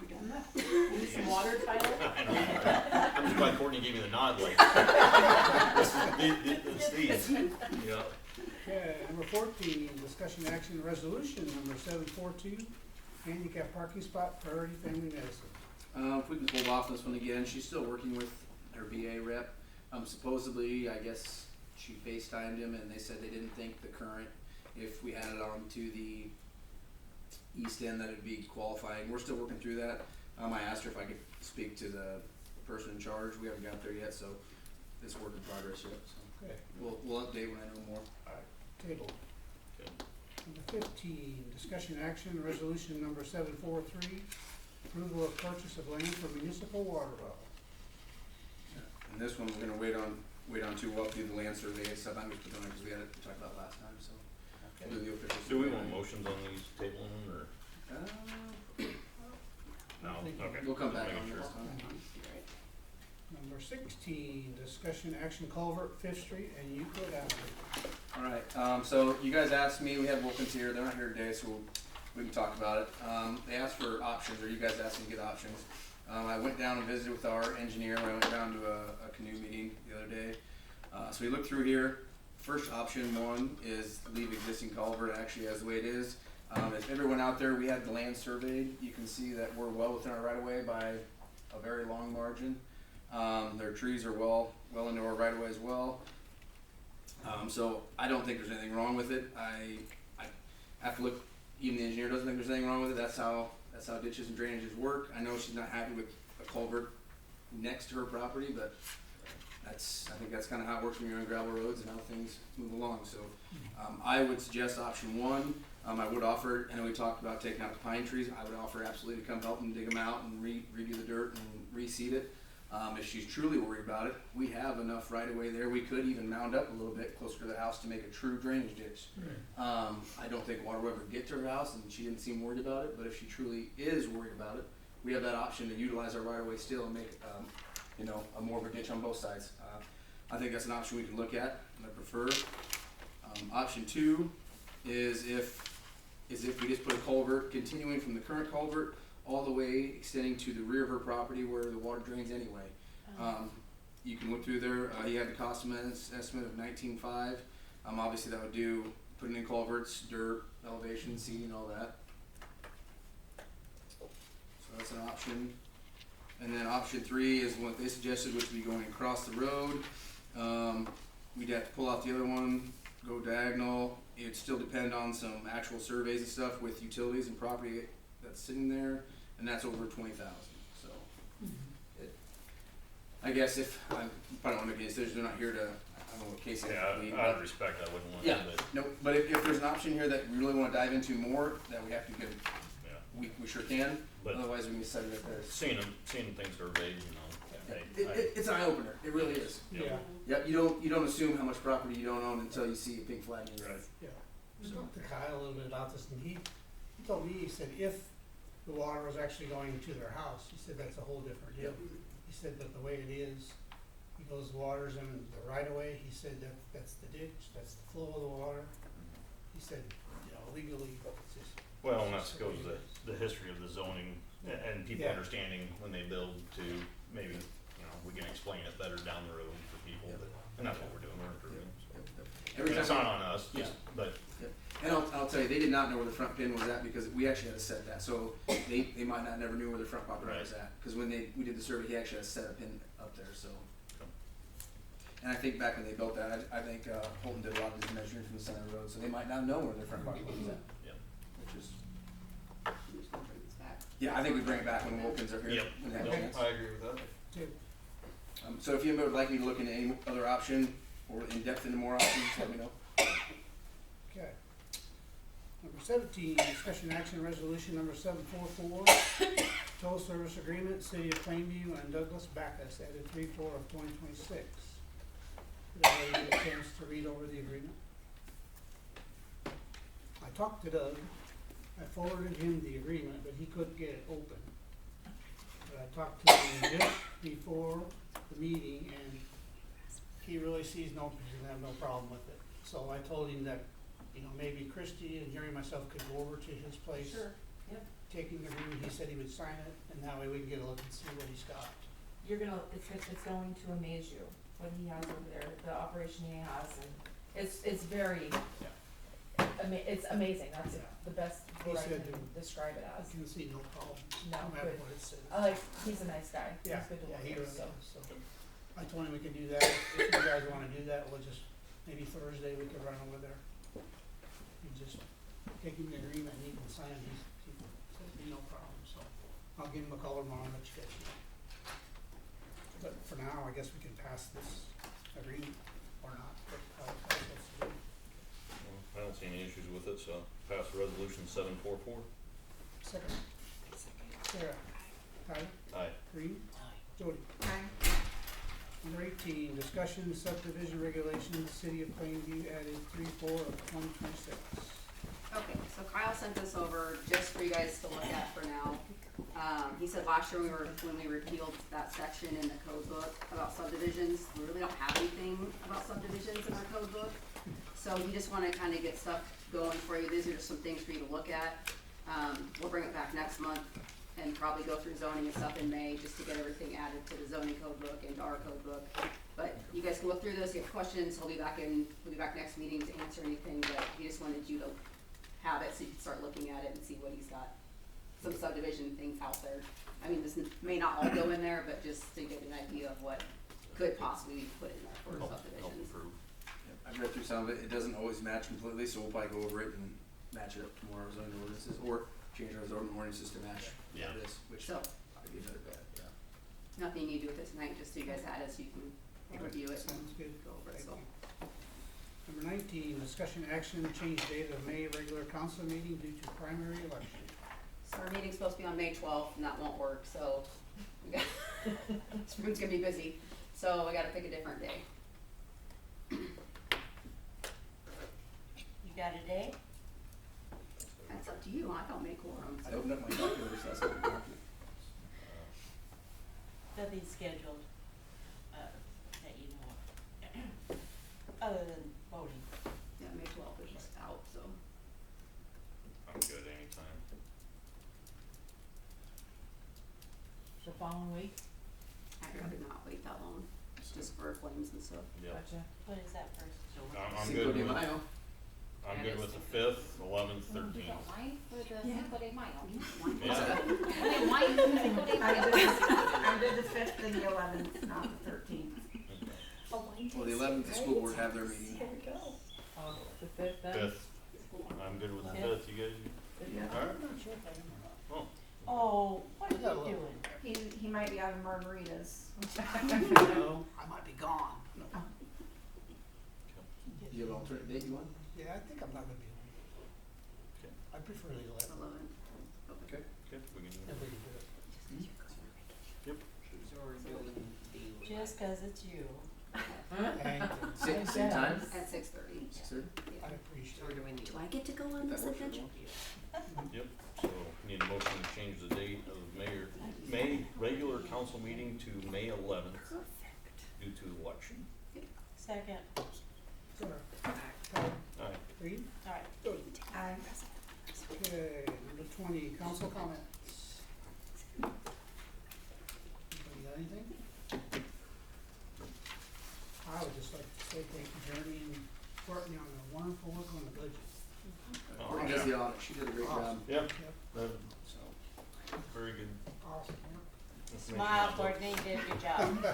We done that? Need some water, Tyler? I know, right? I'm just glad Courtney gave me the nod like. Steve. Yeah. Okay, number 14, discussion action resolution number 742, handicap parking spot priority family medicine. If we can hold off this one again, she's still working with her VA rep. Supposedly, I guess she FaceTimed him and they said they didn't think the current, if we added on to the east end, that it'd be qualifying. We're still working through that. I asked her if I could speak to the person in charge. We haven't got there yet, so it's work in progress yet. So Okay, we'll update when I know more. table. Okay. Number 15, discussion action resolution number 743, approval of purchase of land for municipal water well. And this one, we're gonna wait on to walk through the land survey and stuff. I'm just putting on because we had it talked about last time, so. We'll do the official Do we survey. want motions on these tabling or? No, okay. We'll come back Just on making this sure. time. Number 16, discussion action culvert, 5th Street and Euclid Avenue. Alright, so you guys asked me, we had Wilkins here, they're not here today, so we can talk about it. They asked for options, or you guys asked me to get options. I went down and visited with our engineer when I went down to a canoe meeting the other day. So we looked through here. First option one is leave existing culvert actually as the way it is. If everyone out there, we had the land surveyed, you can see that we're well within our right of way by a very long margin. Their trees are well into our right of way as well. So I don't think there's anything wrong with it. have to look, even the engineer doesn't think there's anything wrong with it, that's how ditches and drainages work. I know she's not happy with a culvert next to her property, but I think that's kinda how it works when you're on gravel roads and how things move along, so. I would suggest option one. I would offer, I know we talked about taking out the pine trees, I would offer absolutely to come help them dig them out and redo the dirt and reseed it. If she's truly worried about it, we have enough right of way there, we could even mound up a little bit closer to the house to make a true drainage ditch. I don't think water will ever get to her house, and she didn't seem worried about it, but if she truly is worried about it, we have that option to utilize our right of way still and make, a more of a ditch on both sides. I think that's an option we can look at, and I prefer. Option two is if we just put a culvert, continuing from the current culvert all the way extending to the rear of her property where the water drains anyway. You can look through there, you have the cost estimate of $19,500. Obviously that would do putting in culverts, dirt, elevation, seeding, all that. So that's an option. And then option three is what they suggested, which would be going across the road. We'd have to pull out the other one, go diagonal. It'd still depend on some actual surveys and stuff with utilities and property that's sitting there, and that's over 20,000. So, I guess if I probably don't make any decisions, they're not here to. I don't know what Casey. Yeah, out of respect, I wouldn't want Yeah, to. But no, but if there's an option here that we really want to dive into more, that we have to get, yeah, we sure can. but Otherwise, we can set it up there. seeing things surveyed, It's an eye opener. It really is. Yeah, Yep. You don't assume how much property you don't own until you see a big flag in your Right. eyes. yeah. We talked to Kyle a little bit about this, and he told me, he said, if the water was actually going to their house, he said that's a whole different deal. He said, but the way it is, he goes, the water's in the right of way, he said that's the ditch, that's the flow of the water. He said, legally, it's just. well, and that goes to the history of the zoning and people Yeah. understanding when they build to maybe, we can explain it better down the road for people, Yeah. and that's what we're doing, we're improving. So. Every And it's time. not on us, Yeah. but And I'll tell you, they did not know where the front pin was at because we actually had to set that. So they might not never knew where the front property line was at because when we did the survey, he actually had to set a pin up there. So, and I think back when they built that, I think Holton did a lot of these measuring from the center of the road, so they might not know where their front property line was at. yeah. Which is, I'm just gonna bring this back. yeah, I think we bring it back when Wilkins are here. Yep. When they have a No, chance. I agree with that. So if you would like me to look into any other option or in depth into more options, let me know. Okay. Number 17, discussion action resolution number 744, toll service agreement, City of Plainview and Douglas Backus, added 3/4 of 2026. Did everybody get a chance to read over the agreement? I talked to Doug, I forwarded him the agreement, but he couldn't get it open. But I talked to him just before the meeting, and he really sees he's gonna have no problem with it. So I told him that, maybe Christie and Jerry and myself could go over to his place. Sure, yep. Taking the agreement, he said he would sign it, and that way we can get a look and see what he's got. It's going to amaze you what he has over there, the operation he has, and it's very, it's amazing, that's the best word I said can describe it I as. can see no problem, No, no matter good. what it says. He's a nice guy, he's Yeah, good to yeah, work he really with, so. is, so. I told him we could do that. If you guys wanna do that, we'll just, maybe Thursday we could run over there. You just take him the agreement and he can sign it, he said it'd be no problem, so. I'll give him a call tomorrow and let you guys know. But for now, I guess we can pass this agreement or not, but I'll pass this agreement. Well, I don't see any issues with it, so pass resolution 744. Second. Sarah. Tyler. Aye. Green. Jody. Okay. Number 18, discussion subdivision regulations, City of Plainview added 3/4 of 2026. Okay, so Kyle sent this over just for you guys to look at for now. He said last year when we repealed that section in the code book about subdivisions, we really don't have anything about subdivisions in our code book. So we just wanna kinda get stuff going for you. These are just some things for you to look at. We'll bring it back next month and probably go through zoning and stuff in May just to get everything added to the zoning code book and our code book. But you guys can look through this, if you have questions, we'll be back next meeting to answer anything, but he just wanted you to have it so you can start looking at it and see what he's got. Some subdivision things out there. I mean, this may not all go in there, but just to get an idea of what could possibly be put in there for Help subdivisions. approve. I've read through some of it. It doesn't always match completely, so we'll probably go over it and match it up to more of our zoning ordinances, or change our zoning ordinances to match Yeah. this, which So, would be a better bet, yeah. nothing you do with it tonight, just so you guys had it, so you can review it. Sounds good. Go over it, Thank so. you. Number 19, discussion action, change date of May regular council meeting due to primary election. So our meeting's supposed to be on May 12th, and that won't work, so we got, this room's gonna be busy, so we gotta pick a different day. You got a day? That's up to you, I don't make quorums. I opened up my calculator, so that's what I'm talking. Nothing scheduled, that you know of, other than voting. Yeah, May 12th is just out, so. I'm good anytime. The following week? I'd rather not wait that long, just for flames and stuff. Yep. Gotcha. What is that first? I'm Cinco good de with, Mayo. I'm That good is with the Cinco. 5th, 11th, 13th. Wine for the Yeah. Cinco de Mayo. Yeah, Yeah. Wait, wine for Cinco de Mayo. I'm good the 5th and the 11th, not the 13th. Oh, wine Well, the tasting, 11th, the school right? board have their meeting. There we go. The 5th then? 5th. I'm good with the Yeah. 5th, you guys? Yeah. Alright. I'm not sure if I am or not. Oh, Oh, what are Yeah, you well- doing? He might be out of margaritas. No, I might be gone. No. Do you have an alternate date you want? Yeah, I think I'm not gonna be home. Okay. I prefer the 11th, 11th. Okay. okay, we can do if that. we can do it. Just 'cause it's you. Thank you. Same time? At 6:30. 6:30? I appreciate it. Do I get to go on That this works for adventure? everyone? Yep, so need a motion to change the date of May regular council meeting to May 11th due to election. Second, Sure. Alright, Reed? alright. Aye. Okay, number 20, council comments. Anybody got anything? I would just like to say thank you, Jeremy and Courtney, on the wonderful work on the budget. Courtney does the audit, she did a great job, Awesome. yep, Yep, so. very good. awesome, information. Smile, Courtney, you did a good job.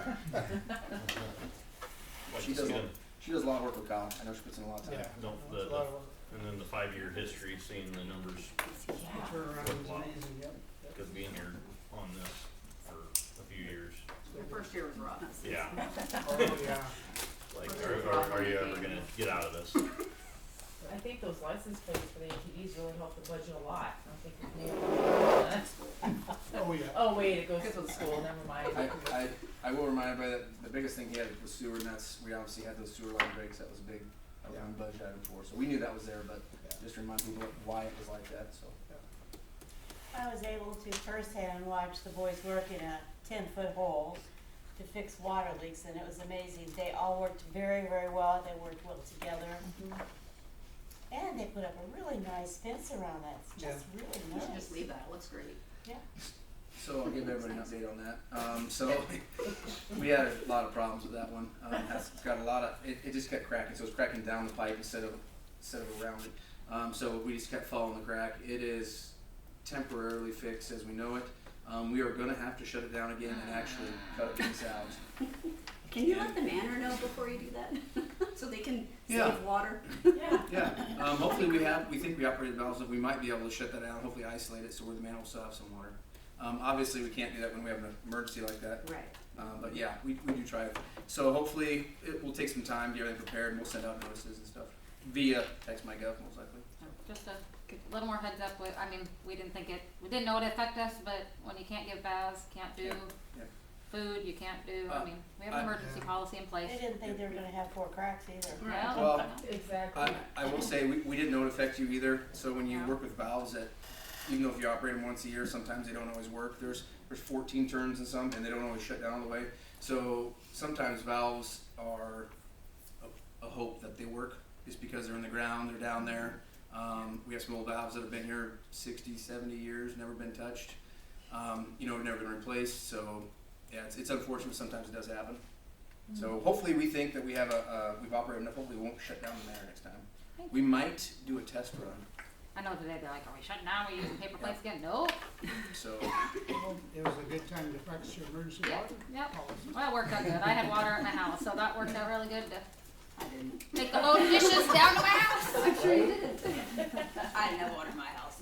Like She to does see a- them. She does a lot of work with Kyle, I know she puts in a lot of yeah. time. No, That's a lot of work. And then the 5-year history, seeing the numbers, The turnaround is Wow. amazing, yep. Yep. because being here on this for a few years, The first year was rough. yeah, Oh, yeah. like, are you ever gonna get out of this? I think those license plates for the ATVs really help the budget a lot. I don't think we can even. Oh, yeah. Oh, wait, it goes to the school, never mind. I will remind everybody that the biggest thing he had was sewer, and that's, we obviously had those sewer line breaks, that was big, that was on the budget item for, so we knew that was there, but just to remind people why it was like that, so. I was able to firsthand watch the boys work in a 10-foot hole to fix water leaks, and it was amazing. They all worked very, very well. They worked well together. And they put up a really nice fence around that. It's just You really should nice. just leave that, it looks great. So I'll give everybody an update on that. So we had a lot of problems with that one. It's got a lot of, it just kept cracking, so it's cracking down the pipe instead of around it. So we just kept following the crack. It is temporarily fixed as we know it. We are gonna have to shut it down again and actually cut things out. Can you let the manor know before you do that? So they can Yeah. save water? Yeah. Yeah, hopefully we think we operated valves, and we might be able to shut that down, hopefully isolate it so where the manhole will still have some water. Obviously, we can't do that when we have an emergency like that. Right. But yeah, we do try it. So hopefully it will take some time, get everything prepared, and we'll send out notices and stuff via text my gov most likely. Just a little more heads up, I mean, we didn't know it'd affect us, but when you can't give baths, can't do Yeah. food, you can't do, I mean, we have I- an emergency policy in place. They didn't think they were gonna have 4 cracks either. Yeah. Well, Exactly. I will say we didn't know it affect you either. So when you Yeah. work with valves that, even though if you operate them once a year, sometimes they don't always work. There's 14 turns in some, and they don't always shut down all the way. So sometimes valves are a hope that they work, just because they're in the ground, they're down there. We have some old valves that have been here 60, 70 years, never been touched. Never been replaced. So yeah, it's unfortunate. Sometimes it does happen. So hopefully we think that we've operated enough. Hopefully we won't shut down the manor next time. We might do a test run. I know today they're like, are we shutting down, are we using paper plates again? Nope. So It was a good time to practice your emergency Yep, water yep. policy. Well, it worked out good, I had water at my house, so that worked out really good to I didn't. Take the load of dishes down to my house. I'm sure you did. I didn't have one in my house.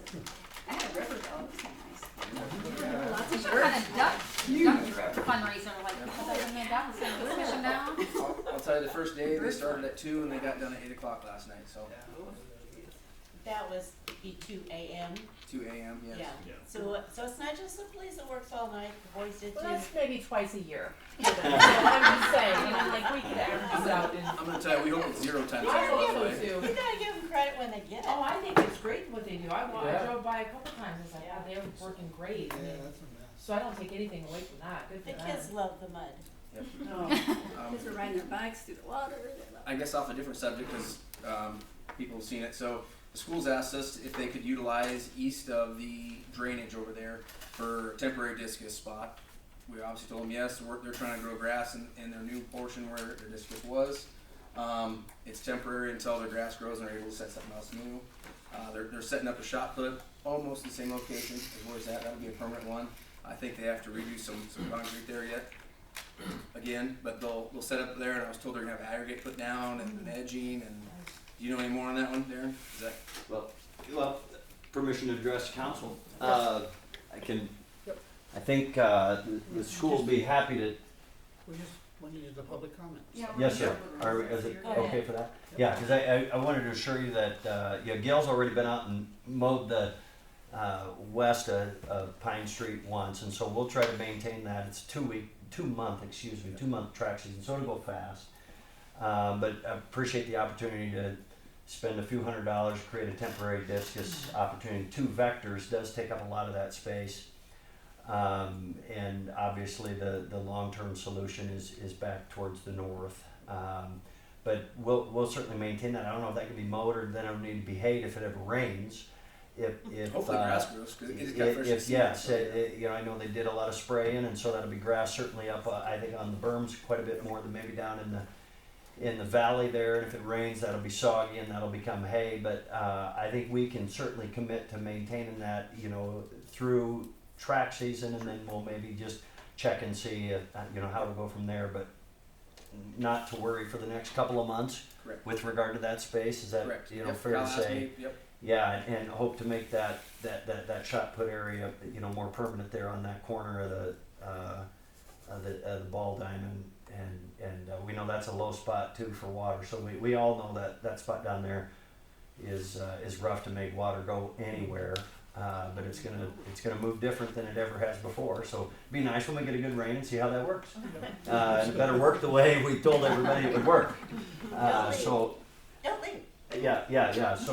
I had a river though, it was kinda nice. Lots of What kind of duck fundraiser, like people that in the ducks and fishing down? I'll tell you, the first day, they started at 2 and they got done at 8 o'clock last night, so. That was be 2 a.m. 2 a.m., yes. Yeah. So it's not just the police that works all night, the boys did too. Well, that's maybe twice a year. So I'm just saying, you know, like we could average it out and. I'm gonna tell you, we hope it's 0 times I that hope goes so away. too. You gotta give them credit when they get it. Oh, I think it's great what they do. I Yeah. drove by a couple times, I was like, oh, they're working great. I mean, that's a mess. so I don't take anything away from that, good The for them. kids love the mud. Yep. Oh, kids are riding their bikes through the water. They love I guess off a different subject, because people have seen it. So the schools asked us if they could utilize east of the drainage over there for a temporary discus spot. We obviously told them yes. They're trying to grow grass in their new portion where their discus was. It's temporary until their grass grows and they're able to set something else new. They're setting up a shot put almost the same location as where it's at. That'll be a permanent one. I think they have to redo some concrete there yet. Again, but they'll set up there, and I was told they're gonna have aggregate put down and edging. And do you know any more on that one, Darren? Is that Well, permission to address council. I think the school will be happy to, We just wanted to do the public comments. Yeah, yes, sir. Is it okay for that? Yeah, because I wanted to assure you that, Gail's already been out and mowed the west of Pine Street once, and so we'll try to maintain that. It's 2-month track season, so it'll go fast. But I appreciate the opportunity to spend a few $100s to create a temporary discus opportunity. 2 vectors does take up a lot of that space. And obviously the long-term solution is back towards the north. But we'll certainly maintain that. I don't know if that can be mowed or then it'll need to be hayed if it ever rains. If hopefully grass grows because it got fresh. Yes, I know they did a lot of spraying, and so that'll be grass certainly up. I think on the berms quite a bit more than maybe down in the valley there. And if it rains, that'll be soggy and that'll become hay. But I think we can certainly commit to maintaining that, through track season, and then we'll maybe just check and see how to go from there. But not to worry for the next couple of months. Correct. With regard to that space. Is that Correct. fair to say? Yep. Yeah, and hope to make that shot put area more permanent there on that corner of the ball diamond, and we know that's a low spot too for water. So we all know that spot down there is rough to make water go anywhere. But it's gonna move different than it ever has before. So it'd be nice when we get a good rain and see how that works. And it better work the way we told everybody it would work. So Don't leave. yeah. So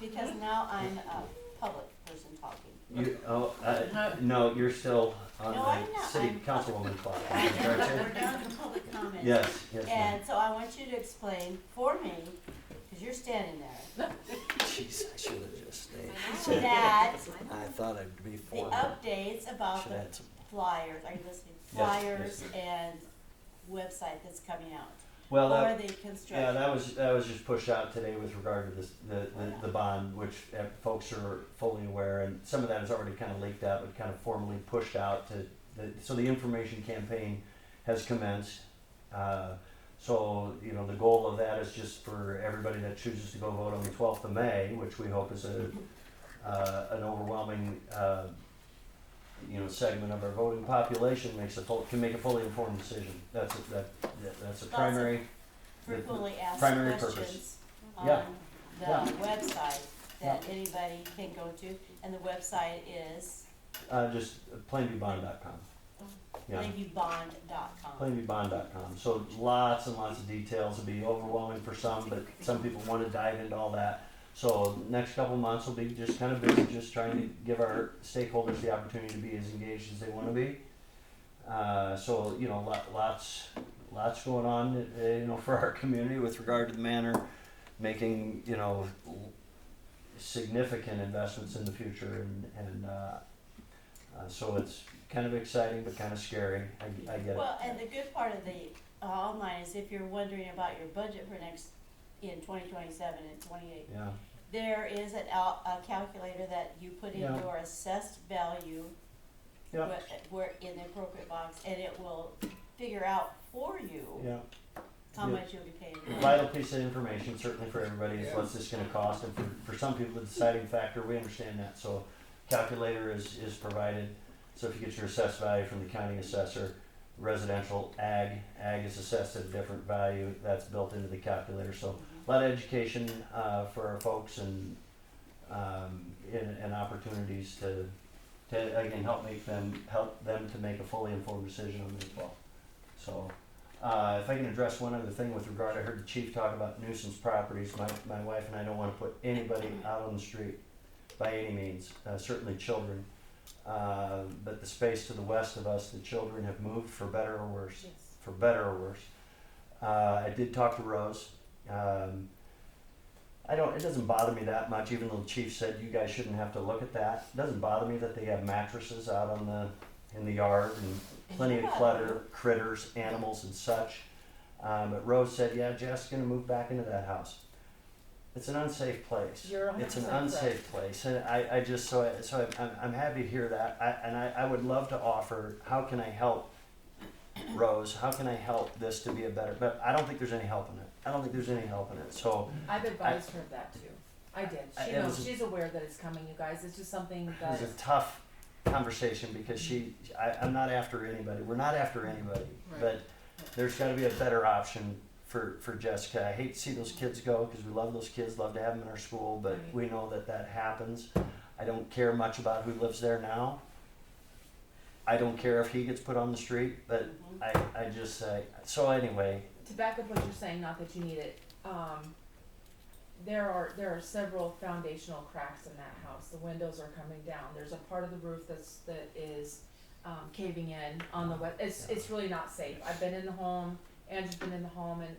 Because now I'm a public person talking. no, you're still on No, I'm the not. city I'm- councilwoman clock. We're down to public comments. Yes, ma'am. And so I want you to explain for me, because you're standing there, Jeez, I should have just stayed. that I thought I'd be the formal. updates about Should the have had some. flyers, are you listening? Yes, Flyers yes. and website that's coming out Well, for that, the construction. yeah, that was just pushed out today with regard to this the bond, which folks are fully aware, and some of that has already kind of leaked out, but kind of formally pushed out so the information campaign has commenced. So the goal of that is just for everybody that chooses to go vote on the 12th of May, which we hope is an overwhelming segment of our voting population can make a fully informed decision. That's a primary. Frequently asked primary questions on Yeah. the Yeah. website that anybody can go to, and the website is Just plainviewbond.com. Yeah. plainviewbond.com. Plainviewbond.com. So lots and lots of details. It'll be overwhelming for some, but some people want to dive into all that. So next couple months will be just kind of busy, just trying to give our stakeholders the opportunity to be as engaged as they want to be. So lots going on, for our community with regard to the manor, making significant investments in the future, and so it's kind of exciting but kind of scary. I get it. Well, and the good part of the online is if you're wondering about your budget for in 2027 and 28, Yeah. there is a calculator that you put in Yeah. your assessed value Yeah. where in the appropriate box, and it will figure out for you Yeah. How Yeah. much you'll be paying. vital piece of information, certainly for everybody, is what's this gonna cost, and for some people, the deciding factor, we understand that, so calculator is provided, so if you get your assessed value from the county assessor, residential, ag is assessed at a different value, that's built into the calculator, so a lot of education, for our folks and opportunities to again, help them to make a fully informed decision on this as well. So, if I can address one other thing with regard, I heard the chief talk about nuisance properties. My wife and I don't wanna put anybody out on the street by any means, certainly children. But the space to the west of us, the children have moved for better or worse. Yes. For better or worse. I did talk to Rose. It doesn't bother me that much, even though the chief said you guys shouldn't have to look at that. It doesn't bother me that they have mattresses out in the yard and plenty of clutter, critters, animals and such. But Rose said, yeah, Jeff's gonna move back into that house. It's an unsafe place. You're It's an 100% correct. unsafe place, and I just, I'm happy to hear that. I would love to offer, how can I help Rose? How can I help this to be a better, but I don't think there's any help in it. So, I've advised her of that too. I did. She it knows, was- she's aware that it's coming, you guys. It's just something it that, was a tough conversation because I'm not after anybody. We're not after anybody, but there's gotta be a better option for Jessica. I hate to see those kids go because we love those kids, love to have them in our school, but Right. we know that happens. I don't care much about who lives there now. I don't care if he gets put on the street, but I just say, so anyway, to back up what you're saying, not that you need it, there are several foundational cracks in that house. The windows are coming down. There's a part of the roof that is caving in on the west. It's really not safe. I've been in the home, Andrew's been in the home, and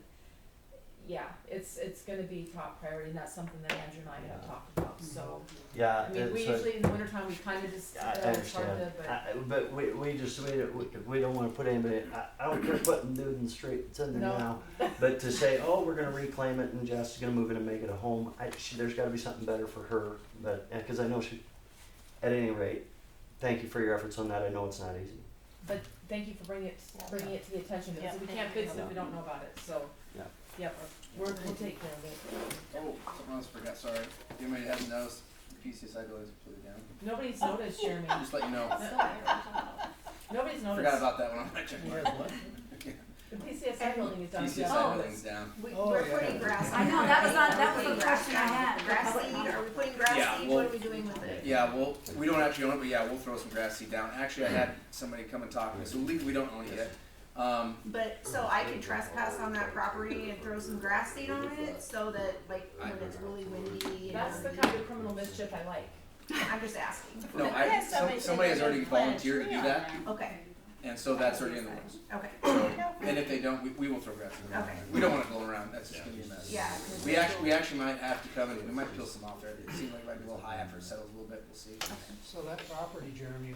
yeah, it's gonna be top priority, and that's something that Andrew and I have talked about, so. yeah. I mean, we so- usually in the wintertime, we kinda just, I it's hard understand, to, but. but we don't wanna put anybody, I don't care putting dude in the street, it's in there No. now. But to say, oh, we're gonna reclaim it and Jess is gonna move in and make it a home, there's gotta be something better for her, but, cause I know at any rate, thank you for your efforts on that, I know it's not easy. But thank you for bringing it to the attention, because we can't fix it if we don't know about it, so. Yeah. Yep, we'll take care of it. Oh, something else I forgot, sorry. Anybody hasn't noticed, the PCSI building's completely down. Nobody's noticed, Jeremy. Just let you know. Nobody's noticed. Forgot about that one, I'm not checking it. The PCSI building is done. PCSI building's down. We're putting grass. I know, that was the question I had. Grass seed, are we putting grass Yeah, seed? well- What are we doing with it? Yeah, well, we don't actually own it, but yeah, we'll throw some grass seed down. Actually, I had somebody come and talk to me, so legally we don't own it yet. But, so I can trespass on that property and throw some grass seed on it, so that, like, when it's really windy and. That's the kind of criminal mischief I like. I'm just asking. No, somebody has already volunteered to do that, Okay, and so that's already in the works. okay. So, and if they don't, we will throw grass seed. Okay. We don't want it going around, that's just gonna be a mess. Yeah. 'cause- We actually might have to come and we might peel some off there. It seems like it might be a little high after it settles a little bit, we'll see. So that property, Jeremy,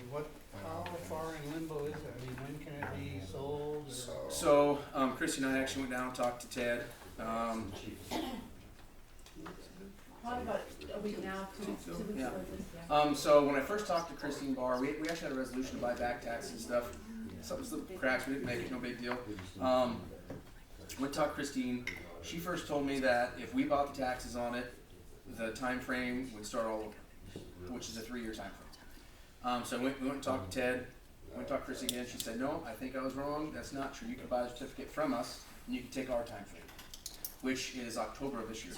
how far in limbo is it? I mean, when can it be sold or? So, Christy and I actually went down and talked to Ted. Probably about a week now, 2 weeks Yeah. later, yeah. So when I first talked to Christine Barr, we actually had a resolution to buy back taxes and stuff. Something slipped cracks, we didn't make it, no big deal. Went to talk to Christine, she first told me that if we bought the taxes on it, the time frame would start all over, which is a 3-year time frame. So we went and talked to Ted, went to talk to Christine again, she said, no, I think I was wrong, that's not true, you can buy a certificate from us, and you can take our time frame, which is October of this year.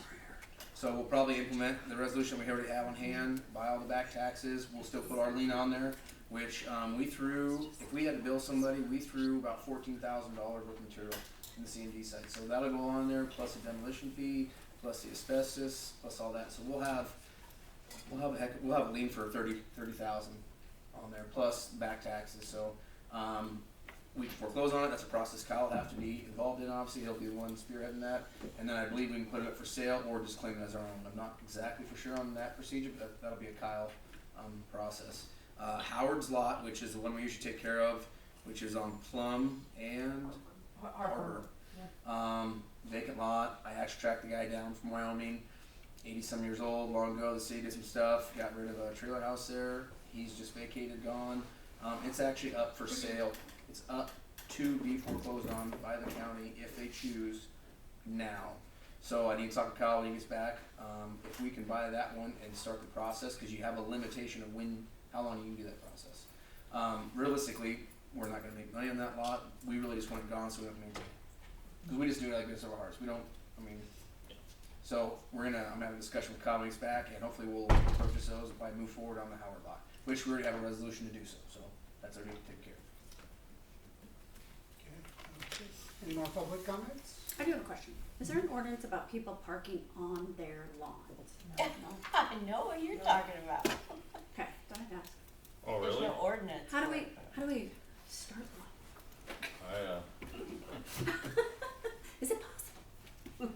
So we'll probably implement the resolution we already have on hand, buy all the back taxes, we'll still put our lien on there, which, if we had to bill somebody, we threw about $14,000 worth of material in the C&D site. So that'll go on there, plus the demolition fee, plus the asbestos, plus all that. So we'll have a lien for 30,000 on there, plus back taxes. So, we can foreclose on it, that's a process Kyle will have to be involved in, obviously, he'll be the one spearheading that. And then I believe we can put it up for sale or just claim it as our own. I'm not exactly for sure on that procedure, but that'll be a Kyle, process. Howard's lot, which is the one we usually take care of, which is on Plum and Harbor. Vacant lot, I actually tracked the guy down from Wyoming, 80-some years old, long ago, the city did some stuff, got rid of a trailer house there, he's just vacated, gone. It's actually up for sale, it's up to be foreclosed on by the county if they choose now. So I need to talk to Kyle when he gets back, if we can buy that one and start the process, cause you have a limitation of how long you can do that process. Realistically, we're not gonna make money on that lot, we really just want it gone so we don't have to maintain it. Cause we just do it like this of our hearts, so I'm gonna have a discussion with Kyle when he's back, and hopefully we'll purchase those and probably move forward on the Howard lot, which we already have a resolution to do so that's already taken care of. Okay. Any more public comments? I do have a question. Is there an ordinance about people parking on their lawns? I know what you're talking about. Okay, go ahead and ask. Oh, There's really? no ordinance. How do for we, it. how do we start one? Is it possible?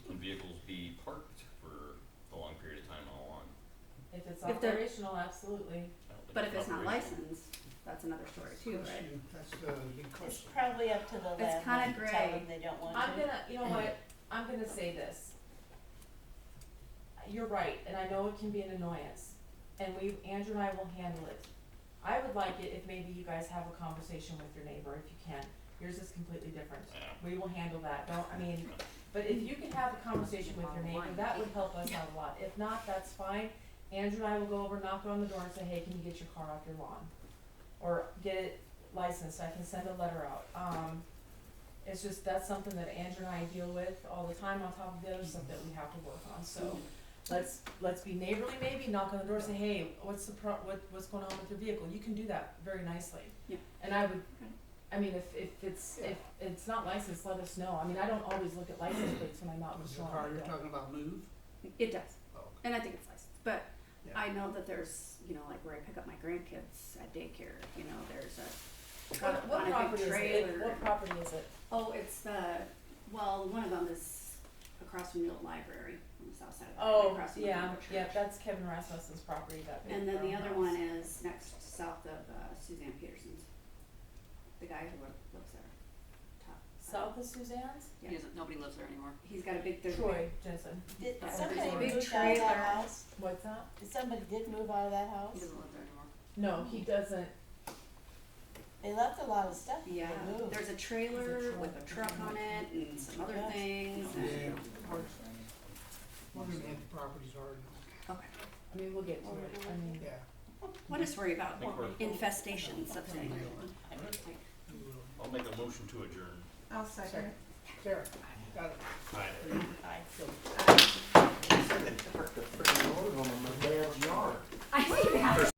Can vehicles be parked for a long period of time all on? If it's If they're- operational, absolutely. I don't think But if it's not operational. licensed, that's another story too, right? Question, that's the big It's question. probably up to the It's landlord kinda to tell gray. them they don't want I'm to. gonna, you know what, I'm gonna say this. You're right, and I know it can be an annoyance, and Andrew and I will handle it. I would like it if maybe you guys have a conversation with your neighbor, if you can. Yours is completely different. Yeah. We will handle that, but if you can have a conversation with your neighbor, that would help us out a lot. If not, that's fine. Andrew and I will go over, knock on the door and say, hey, can you get your car off your lawn? Or get it licensed, I can send a letter out. It's just, that's something that Andrew and I deal with all the time on top of the other stuff that we have to work on, so. Let's be neighborly maybe, knock on the door, say, hey, what's going on with your vehicle? You can do that very nicely. Yeah. And if it's not licensed, let us know. I mean, I don't always look at license plates when I'm out in the Was the store. car you're talking about move? It does, Oh, and I think it's licensed, but Yeah. I know that there's, like where I pick up my grandkids at daycare, there's a, What on a property big is trailer. it? What property is it? Oh, it's one of them is across from the old library on the south side of the Oh, across from the yeah, Bible yeah, church. that's Kevin Rasmussen's property, that big And then the brown other house. one is next south of Suzanne Peterson's, the guy who lives there. Top. South of Suzanne's? Yeah. Nobody lives there anymore. He's got a big, there's a Troy Jensen. Did Yeah, somebody there's a big move out of trailer. that house? What's that? Somebody did move out of that big, house? he doesn't live there anymore. No, he doesn't. They left a lot of stuff when Yeah, they moved. there's a trailer with a truck on it and some other Yeah. things Yeah. and, We're gonna have the properties already. okay. I mean, we'll get to it. I mean, Yeah. We'll just worry about I think we're- infestations of things. We will. I'll make a motion to adjourn. I'll second. Sarah, got it. Aye. Aye. I see that.